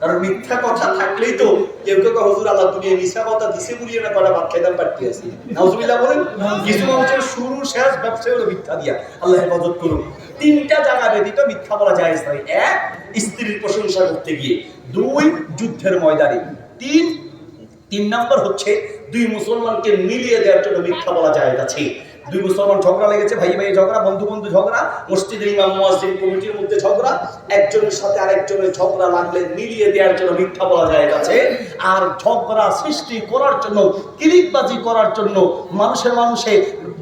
কারণ মিথ্যা কথা থাকলেই তো কেউ হুজুর আল্লাহ দুনিয়া মিথ্যা কথা দিছে বলিয়ে না কয়টা ভাত খাইতাম পারতে আছি, নাউজুবিল্লাহ বলেন। কিছু মানুষের শুরু শেষ ব্যবসা হলো মিথ্যা দিয়া, আল্লাহ হেফাজত করুন। 3টা জায়গা ব্যতীত মিথ্যা বলা যায় না। 1 স্ত্রীর প্রশংসা করতে গিয়ে, 2 যুদ্ধের ময়দানে, 3 নম্বর হচ্ছে 2 মুসলমানকে মিলিয়ে দেওয়ার জন্য মিথ্যা বলা যায় আছে। 2 মুসলমান ঝগড়া লেগেছে, ভাই ঝগড়া, বন্ধু ঝগড়া, মসজিদের ইমাম মুয়াজ্জিন কমিটির মধ্যে ঝগড়া, একজনের সাথে আরেকজনের ঝগড়া লাগলে মিলিয়ে দেওয়ার জন্য মিথ্যা বলা যায় আছে। আর ঝগড়া সৃষ্টি করার জন্য, কিলিকবাজি করার জন্য, মানুষে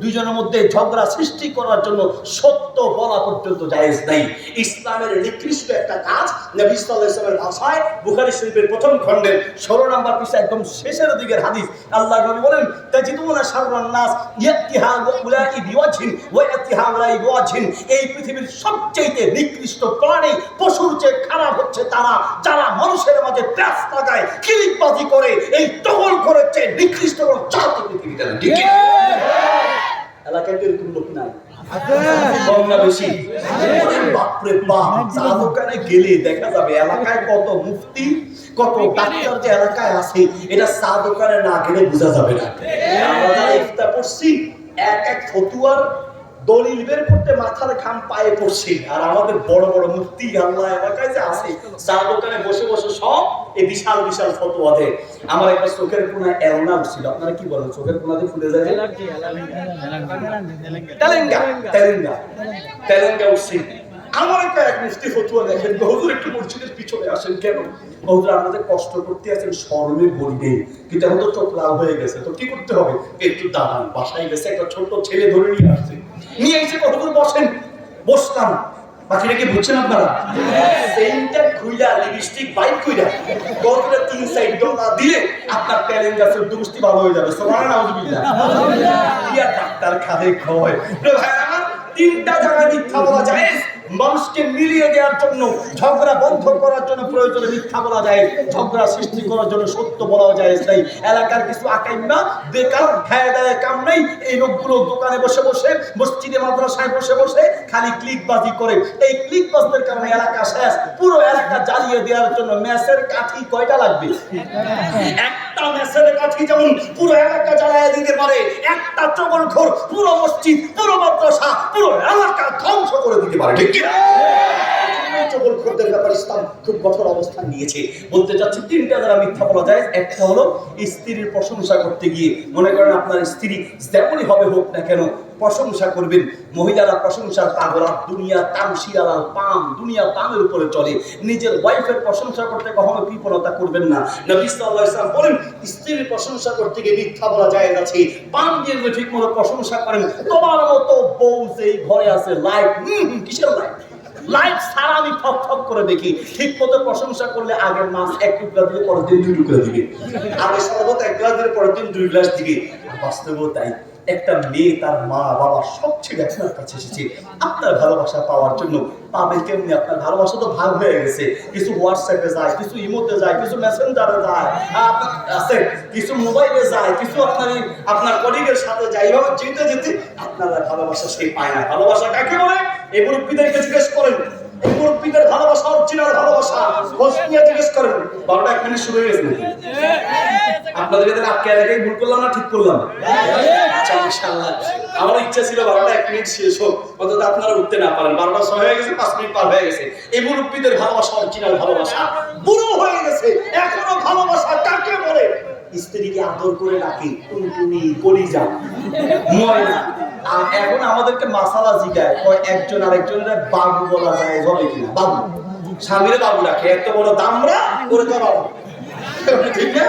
দুইজনের মধ্যে ঝগড়া সৃষ্টি করার জন্য সত্য বলা পর্যন্ত জায়েজ নাই। ইসলামের নিকৃষ্ট একটা কাজ। নবী সাল্লাল্লাহু আলাইহি ওয়াসাল্লামের ভাষায় বুখারী শরীফের 1ম খণ্ডের 16 নম্বর পৃষ্ঠা একদম শেষের দিকের হাদিস, আল্লাহর নবী বলেন তাজিদুনা শাররান নাস ইয়াতিহা উলাই বিওয়াজহিন ওয়া ইয়াতিহা উলাই বিওয়াজহিন, এই পৃথিবীর সবচেয়ে নিকৃষ্ট প্রাণী, পশুর চেয়ে খারাপ হচ্ছে তারা যারা মানুষের মাঝে প্যাঁচ লাগায়, কিলিকবাজি করে, এই টহল করেছে নিকৃষ্ট জাতি পৃথিবীতে, ঠিক কি? এলাকায় তো এরকম লোক নাই, কম না বেশি? বাপরে বাপ, চা দোকানে গেলে দেখা যাবে এলাকায় কত মুফতি, কত ডাক্তার যে এলাকায় আছে, এটা চা দোকানে না গেলে বোঝা যাবে না। আমরা যারা ইফতার পড়ছি, এক ফতুয়ার দলিল বের করতে মাথার ঘাম পায়ে পড়ছে, আর আমাদের বড় বড় মুফতি আল্লাহ এলাকায় যে আছে, চা দোকানে বসে বসে সব এই বিশাল বিশাল ফতোয়া দেয়। আমার একটা চোখের কোণায় এলনা উঠছিল, আপনারা কি বলেন চোখের কোণাতে ফুলে যায়? তেলেঙ্গা উঠছে। আমার একটা এক মুফতি ফতুয়া দেখেন, হুজুর একটু মসজিদের পিছনে আসেন কেন? হুজুর আপনাদের কষ্ট করতে আছেন, শরমে বলি নেই, কিন্তু এখন তো চোখ লাল হয়ে গেছে, তো কি করতে হবে? একটু দাঁড়ান। বাসায় গেছে, একটা ছোট্ট ছেলে ধরে নিয়ে আসছে, নিয়ে এসে হুজুর বসেন। বসলাম, বাকিটা কি বুঝছেন আপনারা? সেন্টার খুইলা, লিপস্টিক বাইক খুইলা, গতরে 3 সাইড ডলা দিলে আপনার ট্যালেন্ট গাছের দুষ্টি ভালো হয়ে যাবে। সুবহানাল্লাহ, নাউজুবিল্লাহ। ইয়া ডাক্তার খাদে কয়, ভাই আমার 3টা জায়গায় মিথ্যা বলা যায়, মানুষকে মিলিয়ে দেওয়ার জন্য, ঝগড়া বন্ধ করার জন্য প্রয়োজনে মিথ্যা বলা যায়, ঝগড়া সৃষ্টি করার জন্য সত্য বলা যায়। তাই এলাকার কিছু আকাইম্মা বেকার খায় দায় কাম নেই, এই লোকগুলো দোকানে বসে বসে, মসজিদে মাদ্রাসায় বসে বসে খালি ক্লিকবাজি করে। এই ক্লিকবাজদের কারণে এলাকা শেষ। পুরো এলাকা জ্বালিয়ে দেওয়ার জন্য ম্যাচের কাঠি কয়টা লাগবে? একটা ম্যাচের কাঠি যেমন পুরো এলাকা জ্বালিয়ে দিতে পারে, একটা চগলখোর পুরো মসজিদ, পুরো মাদ্রাসা, পুরো এলাকা ধ্বংস করে দিতে পারে। ঠিক কি? চগলখোরদের ব্যাপারে ইসলাম খুব কঠোর অবস্থান নিয়েছে। বলতে চাচ্ছি তিনটা দ্বারা মিথ্যা বলা যায়। একটা হলো স্ত্রীর প্রশংসা করতে গিয়ে, মনে করেন আপনার স্ত্রী যেমনই হবে হোক না কেন প্রশংসা করবেন। মহিলারা প্রশংসার পাগল, দুনিয়া তামশিরাল পাম, দুনিয়া পামের উপরে চলে। নিজের ওয়াইফের প্রশংসা করতে কখনো কৃপণতা করবেন না। নবী সাল্লাল্লাহু আলাইহি ওয়াসাল্লাম বলেন, স্ত্রীর প্রশংসা করতে গিয়ে মিথ্যা বলা যায় না। পাম দিয়ে ঠিক মতো প্রশংসা করেন, তোমার মতো বউ যেই ঘরে আছে, লাইট কিসের লাইট? লাইট ছাড়া আমি ঠক ঠক করে দেখি। ঠিক মতো প্রশংসা করলে আগের মাছ এক টুকরা দিলে পরের দিন 2 টুকরা দিবে, আগে সর্বত 1 গ্লাস দিলে পরের দিন 2 গ্লাস দিবে। বাস্তবেও তাই। একটা মেয়ে তার মা বাবা সব ছেড়ে আপনার কাছে এসেছে আপনার ভালোবাসা পাওয়ার জন্য। পাবে কেমনি? আপনার ভালোবাসা তো ভাগ হয়ে গেছে। কিছু হোয়াটসঅ্যাপে যায়, কিছু ইমোতে যায়, কিছু মেসেঞ্জারে যায়, আছে কিছু মোবাইলে যায়, কিছু আপনার কলিগের সাথে যায়। এইভাবে যেতে যেতে আপনার ভালোবাসা সে পায় না। ভালোবাসা কাকে বলে? এই মুরব্বীদেরকে জিজ্ঞেস করেন। এই মুরব্বীদের ভালোবাসা, অরিজিনাল ভালোবাসা খোঁজ নিয়ে জিজ্ঞেস করেন। 12টা 1 মিনিট শুরু হয়ে গেছে নাকি? আপনাদের এদের আটকে রেখে ভুল করলাম না ঠিক করলাম? আচ্ছা ইনশাআল্লাহ। আমার ইচ্ছা ছিল 12টা 1 মিনিট শেষ হোক, অন্তত আপনারা উঠতে না পারেন। 12টা 6 হয়ে গেছে, 5 মিনিট পার হয়ে গেছে। এই মুরব্বীদের ভালোবাসা অরিজিনাল ভালোবাসা। বুড়ো হয়ে গেছে এখনো ভালোবাসা কাকে বলে? স্ত্রীকে আদর করে রাখি, টুনটুনি, কলিজা, ময়না। আর এখন আমাদেরকে মাসালা জিগায়, একজন আরেকজনের বাবু বলা যায়, হবে কিনা? বাবু, স্বামীর বাবু রাখে, এত বড় দামরা করে তো বাবু, ঠিক না?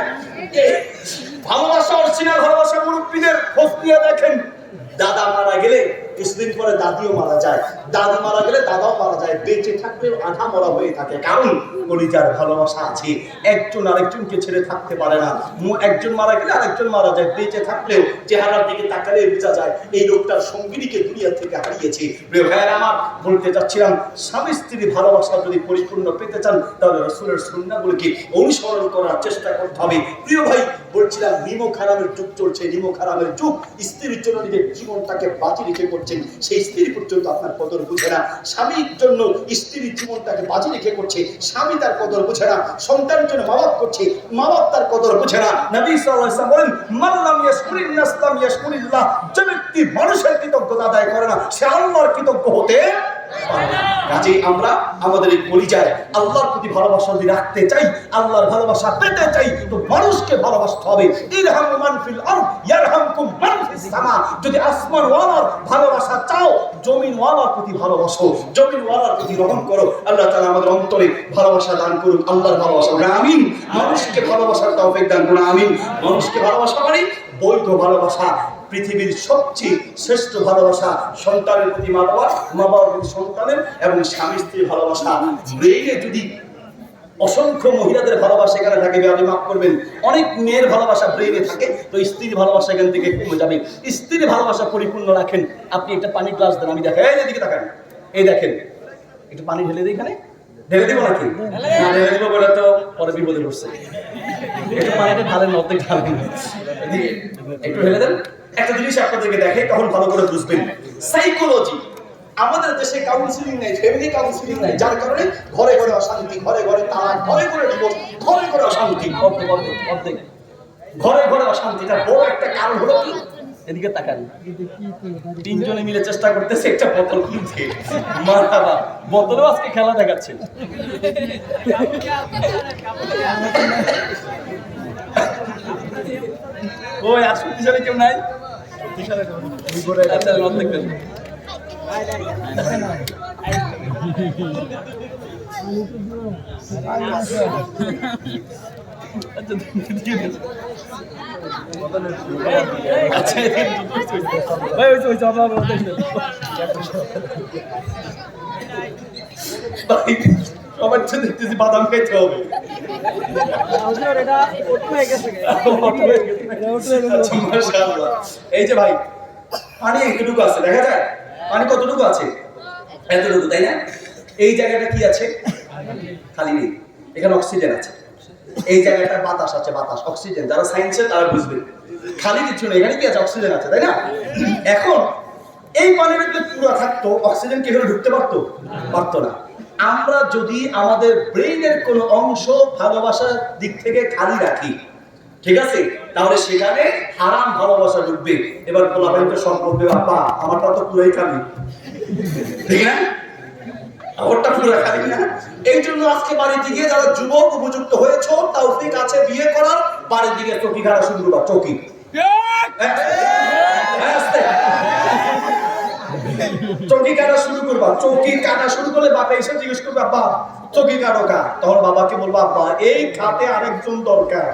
ভালোবাসা অরিজিনাল ভালোবাসা মুরব্বীদের খোঁজ নিয়ে দেখেন। দাদা মারা গেলে কিছুদিন পরে দাদিও মারা যায়, দাদি মারা গেলে দাদাও মারা যায়, বেঁচে থাকলেও আধা মরা হয়ে থাকে। কারণ কলিজার ভালোবাসা আছে, একজন আরেকজনকে ছেড়ে থাকতে পারে না। একজন মারা গেলে আরেকজন মারা যায়, বেঁচে থাকলেও চেহারার দিকে তাকালে বোঝা যায় এই লোকটার সঙ্গিনীকে দুনিয়া থেকে হারিয়েছে। প্রিয় ভাইয়েরা আমার, বলতে চাচ্ছিলাম স্বামী স্ত্রীর ভালোবাসা যদি পরিপূর্ণ পেতে চান তাহলে রাসূলের সুন্নাহগুলোকে অনুসরণ করার চেষ্টা করতে হবে। প্রিয় ভাই, বলছিলাম নিমক হারামের যুগ চলছে, নিমক হারামের যুগ। স্ত্রীর জন্য নিজের জীবনটাকে বাজি রেখে করছেন, সেই স্ত্রী পর্যন্ত আপনার কদর বুঝে না। স্বামীর জন্য স্ত্রীর জীবনটাকে বাজি রেখে করছে, স্বামী তার কদর বুঝে না। সন্তানের জন্য মা বাপ করছে, মা বাপ তার কদর বুঝে না। নবী সাল্লাল্লাহু আলাইহি ওয়াসাল্লাম বলেন, মান লাম ইয়াশকুরিন নাস লাম ইয়াশকুরিল্লাহ। যে ব্যক্তি মানুষের কৃতজ্ঞতা আদায় করে না, সে আল্লাহর কৃতজ্ঞ হতে পারে না। কাজেই আমরা আমাদের এই পরিচয় আল্লাহর প্রতি ভালোবাসা যদি রাখতে চাই, আল্লাহর ভালোবাসা পেতে চাই, তো মানুষকে ভালোবাসতে হবে। ইরহামু মান ফিল আরদ ইয়ারহামকুম মান ফিস সামা। যদি আসমান ওয়ালার ভালোবাসা চাও, জমিন ওয়ালার প্রতি ভালোবাসো, জমিন ওয়ালার প্রতি রহম করো। আল্লাহ তাআলা আমাদের অন্তরে ভালোবাসা দান করুন। আল্লাহর ভালোবাসা, আমিন। মানুষকে ভালোবাসার তৌফিক দান করুন, আমিন। মানুষকে ভালোবাসা মানে বৈধ ভালোবাসা। পৃথিবীর সবচেয়ে শ্রেষ্ঠ ভালোবাসা সন্তানের প্রতি মা বাবা, মা বাবার প্রতি সন্তানের, এবং স্বামী স্ত্রীর ভালোবাসা। ব্রেইনে যদি অসংখ্য মহিলাদের ভালোবাসা এখানে থাকে, আপনি মাফ করবেন, অনেক মেয়ের ভালোবাসা ব্রেইনে থাকে, তো স্ত্রীর ভালোবাসা এখান থেকে কমে যাবে। স্ত্রীর ভালোবাসা পরিপূর্ণ রাখেন। আপনি একটা পানির গ্লাস দেন, আমি দেখেন, এইদিকে তাকান, এই দেখেন, একটু পানি ঢেলে দিই এখানে, ঢেলে দিব নাকি? না ঢেলে দিব বলে তো পরে বিপদে পড়ছে। একটু পানিটা ঢালেন, অর্ধেক ঢালেন, একটু ঢেলে দেন। একটা জিনিস আপনাদেরকে দেখে তখন ভালো করে বুঝবেন, সাইকোলজি। আমাদের দেশে কাউন্সিলিং নাই, ফ্যামিলি কাউন্সিলিং নাই, যার কারণে ঘরে ঘরে অশান্তি, ঘরে ঘরে তালাক, ঘরে ঘরে ডিভোর্স, ঘরে ঘরে অশান্তি, অর্ধেক ঘরে ঘরে অশান্তি। তার বড় একটা কারণ হলো কি? এদিকে তাকান, 3 জনে মিলে চেষ্টা করতেছে একটা বোতল কিনতে। মারহাবা, বোতলেও আজকে খেলা দেখাচ্ছে। ওই আর শক্তিশালী কেউ নাই? আচ্ছা, মত দেখবেন। সবার তো দেখতেছি বাদাম খাইতে হবে। এই যে ভাই, পানি এতটুকু আছে, দেখা যায় পানি কতটুকু আছে? এতটুকু, তাই না? এই জায়গাটা কি আছে? খালি নেই, এখানে অক্সিজেন আছে। এই জায়গাটা বাতাস আছে, বাতাস অক্সিজেন, যারা সায়েন্সে তারা বুঝবে। খালি কিছু নেই, এখানে কি আছে? অক্সিজেন আছে, তাই না? এখন এই পানিটা যদি পুরো থাকতো, অক্সিজেন কি এখানে ঢুকতে পারতো? পারতো না। আমরা যদি আমাদের ব্রেইনের কোনো অংশ ভালোবাসার দিক থেকে খালি রাখি, ঠিক আছে, তাহলে সেখানে হারাম ভালোবাসা ঢুকবে। এবার পোলাপাইন তো সব বলবে, বাবা আমারটা তো পুরোই খালি, ঠিক না? আমারটা পুরো খালি না। এই জন্য আজকে বাড়িতে গিয়ে যারা যুবক উপযুক্ত হয়েছ, তৌফিক আছে বিয়ে করার, বাড়ির দিকে চৌকি কাটা শুরু করবা। চৌকি চৌকি কাটা শুরু করবা। চৌকি কাটা শুরু করলে বাবা এসে জিজ্ঞেস করবে, আব্বা চৌকি কাটো কা? তখন বাবাকে বলবো, আব্বা এই খাতে আরেকজন দরকার,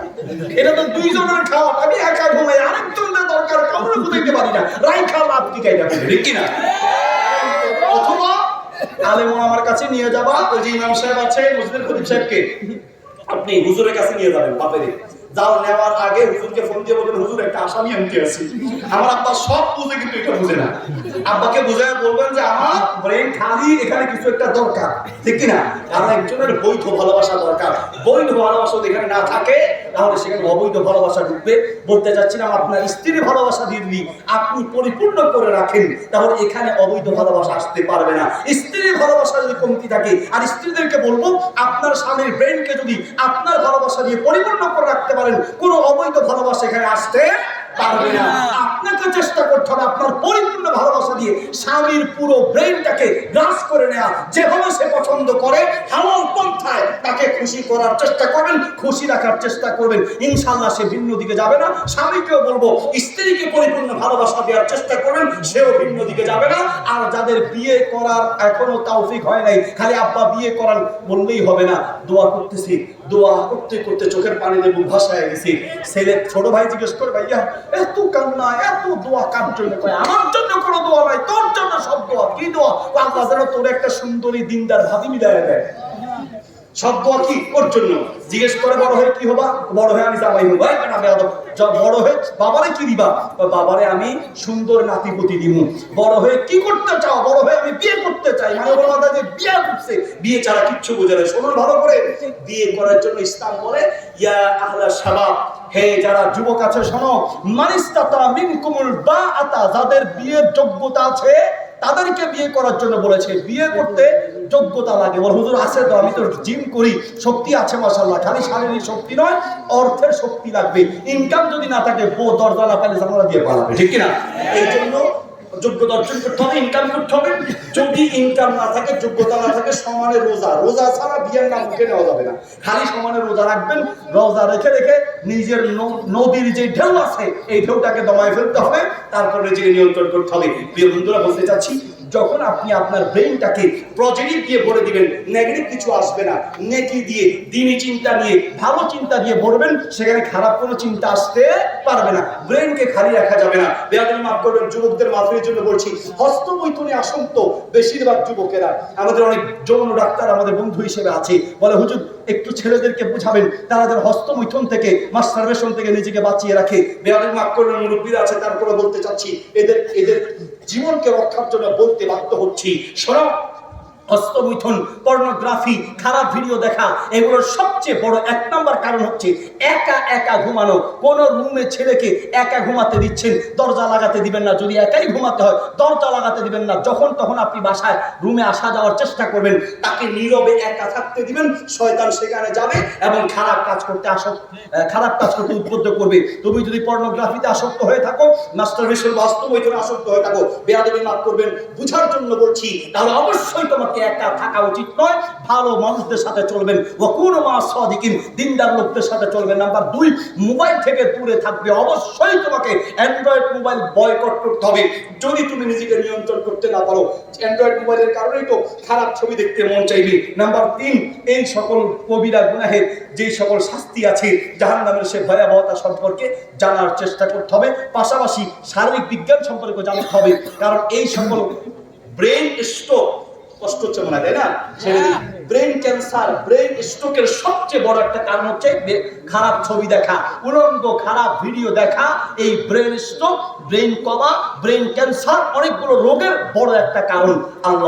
এটা তো দুইজনের খাওয়া, আমি একা ঘুমাই, আরেকজনের দরকার, কাউকে বুঝাইতে পারি না, রাইখা লাভ কি কাইটা, ঠিক কিনা? অথবা আলেমন আমার কাছে নিয়ে যাবা, ওই যে ইমাম সাহেব আছে মুসলিম খতিব সাহেবকে, আপনি হুজুরের কাছে নিয়ে যাবেন। বাপেরে যাও, নেওয়ার আগে হুজুরকে ফোন দিয়ে বলবেন, হুজুর একটা আসামি আনতে আছি। আমার আব্বা সব বুঝে কিন্তু এটা বুঝে না। আব্বাকে বুঝায় বলবেন যে আমার ব্রেন খালি, এখানে কিছু একটা দরকার, ঠিক কিনা? কারণ একজনের বৈধ ভালোবাসা দরকার। বৈধ ভালোবাসা যদি এখানে না থাকে, তাহলে সেখানে অবৈধ ভালোবাসা ঢুকবে। বলতে চাচ্ছিলাম, আপনার স্ত্রীর ভালোবাসা যদি আপনি পরিপূর্ণ করে রাখেন, তাহলে এখানে অবৈধ ভালোবাসা আসতে পারবে না। স্ত্রীর ভালোবাসা যদি কমতি থাকে, আর স্ত্রীদেরকে বলবো, আপনার স্বামীর ব্রেনকে যদি আপনার ভালোবাসা দিয়ে পরিপূর্ণ করে রাখতে পারেন, কোনো অবৈধ ভালোবাসা এখানে আসতে পারবে না। আপনাকে চেষ্টা করতে হবে আপনার পরিপূর্ণ ভালোবাসা দিয়ে স্বামীর পুরো ব্রেনটাকে গ্রাস করে নেওয়া। যেভাবে সে পছন্দ করে হালাল পন্থায় তাকে খুশি করার চেষ্টা করবেন, খুশি রাখার চেষ্টা করবেন। ইনশাআল্লাহ সে ভিন্ন দিকে যাবে না। স্বামীকেও বলবো, স্ত্রীকে পরিপূর্ণ ভালোবাসা দেওয়ার চেষ্টা করবেন, সেও ভিন্ন দিকে যাবে না। আর যাদের বিয়ে করার এখনো তৌফিক হয় নাই, খালি আব্বা বিয়ে করান বললেই হবে না। দোয়া করতেছি, দোয়া করতে করতে চোখের পানিতে বুক ভাসায় গেছি। ছেলে ছোট ভাই জিজ্ঞেস করে, ভাইয়া এত কান্না, এত দোয়া কার জন্য? কয়, আমার জন্য কোনো দোয়া নাই, তোর জন্য সব দোয়া। কি দোয়া? আল্লাহ যেন তোর একটা সুন্দরী দিনদার ভাবি মিলাইয়া দেয়। সব দোয়া কি ওর জন্য? জিজ্ঞেস করে, বড় হয়ে কি হবা? বড় হয়ে আমি জামাই হবো। বড় হয়ে বাবারে কি দিবা? বাবারে আমি সুন্দর নাতিপতি দিব। বড় হয়ে কি করতে চাও? বড় হয়ে আমি বিয়ে করতে চাই। মানে বড় মাথা যে বিয়ে করছে, বিয়ে ছাড়া কিচ্ছু বোঝে না। শোনো ভালো করে, বিয়ে করার জন্য ইসলাম বলে, ইয়া আহলা শাবাব, হে যারা যুবক আছে শোনো, মানিস্তাতা মিনকুমুল বাআতা, যাদের বিয়ের যোগ্যতা আছে তাদেরকে বিয়ে করার জন্য বলেছে। বিয়ে করতে যোগ্যতা লাগে। বল হুজুর আছে তো, আমি তো জিম করি, শক্তি আছে মাশাআল্লাহ। খালি শারীরিক শক্তি নয়, অর্থের শক্তি লাগবে। ইনকাম যদি না থাকে, বউ দরজা না পেলে জানালা দিয়ে পালাবে, ঠিক কিনা? এই জন্য যোগ্যতা অর্জন করতে হবে, ইনকাম করতে হবে। যদি ইনকাম না থাকে, যোগ্যতা না থাকে, সমানে রোজা, রোজা ছাড়া বিয়ের নাম উঠে নেওয়া যাবে না। খালি সমানে রোজা রাখবেন, রোজা রেখে রেখে নিজের নদীর যে ঢেউ আছে, এই ঢেউটাকে দমায় ফেলতে হবে, তারপরে নিজেকে নিয়ন্ত্রণ করতে হবে। প্রিয় বন্ধুরা, বলতে চাচ্ছি, যখন আপনি আপনার ব্রেইনটাকে পজিটিভ দিয়ে ভরে দিবেন, নেগেটিভ কিছু আসবে না। নেকি দিয়ে, দ্বীনি চিন্তা নিয়ে, ভালো চিন্তা দিয়ে ভরবেন, সেখানে খারাপ কোনো চিন্তা আসতে পারবে না। ব্রেইনকে খালি রাখা যাবে না। বেয়াদবি মাফ করবেন, যুবকদের মাফের জন্য বলছি, হস্তমৈথুনে আসক্ত বেশিরভাগ যুবকেরা। আমাদের অনেক যৌন ডাক্তার আমাদের বন্ধু হিসেবে আছে, বলে হুজুর একটু ছেলেদেরকে বুঝাবেন, তারা যেন হস্তমৈথুন থেকে, মাস্টারবেশন থেকে নিজেকে বাঁচিয়ে রাখে। বেয়াদবি মাফ করবেন, মুরব্বীরা আছে, তারপরে বলতে চাচ্ছি, এদের জীবনকে রক্ষার জন্য বলতে বাধ্য হচ্ছি। শোনো, হস্তমৈথুন, পর্নোগ্রাফি, খারাপ ভিডিও দেখা, এগুলোর সবচেয়ে বড় এক নম্বর কারণ হচ্ছে একা একা ঘুমানো। কোন রুমে ছেলেকে একা ঘুমাতে দিচ্ছেন, দরজা লাগাতে দিবেন না। যদি একাই ঘুমাতে হয়, দরজা লাগাতে দিবেন না। যখন তখন আপনি বাসায় রুমে আসা যাওয়ার চেষ্টা করবেন, তাকে নীরবে একা থাকতে দিবেন। শয়তান সেখানে যাবে এবং খারাপ কাজ করতে উদ্বুদ্ধ করবে। তুমি যদি পর্নোগ্রাফিতে আসক্ত হয়ে থাকো, মাস্টারবেশন, হস্তমৈথুনে আসক্ত হয়ে থাকো, বেয়াদবি মাফ করবেন, বুঝার জন্য বলছি, তাহলে অবশ্যই তোমাকে একা থাকা উচিত নয়। ভালো মানুষদের সাথে চলবেন, ওয়াকুনু মা সাদিকিন, দিনদার লোকদের সাথে চলবেন। নাম্বার 2, মোবাইল থেকে দূরে থাকবে। অবশ্যই তোমাকে অ্যান্ড্রয়েড মোবাইল বয়কট করতে হবে যদি তুমি নিজেকে নিয়ন্ত্রণ করতে না পারো। অ্যান্ড্রয়েড মোবাইলের কারণেই তো খারাপ ছবি দেখতে মন চাইবে। নাম্বার 3, এই সকল কবিরা গুনাহের যে সকল শাস্তি আছে, জাহান্নামের সে ভয়াবহতা সম্পর্কে জানার চেষ্টা করতে হবে। পাশাপাশি শারীরিক বিজ্ঞান সম্পর্কে জানতে হবে, কারণ এই সকল ব্রেন স্ট্রোক, কষ্ট হচ্ছে মনে হয়, তাই না? ব্রেন ক্যান্সার, ব্রেন স্ট্রোকের সবচেয়ে বড় একটা কারণ হচ্ছে খারাপ ছবি দেখা, উলঙ্গ খারাপ ভিডিও দেখা। এই ব্রেন স্ট্রোক, ব্রেন কমা, ব্রেন ক্যান্সার, অনেকগুলো রোগের বড় একটা কারণ। আল্লাহ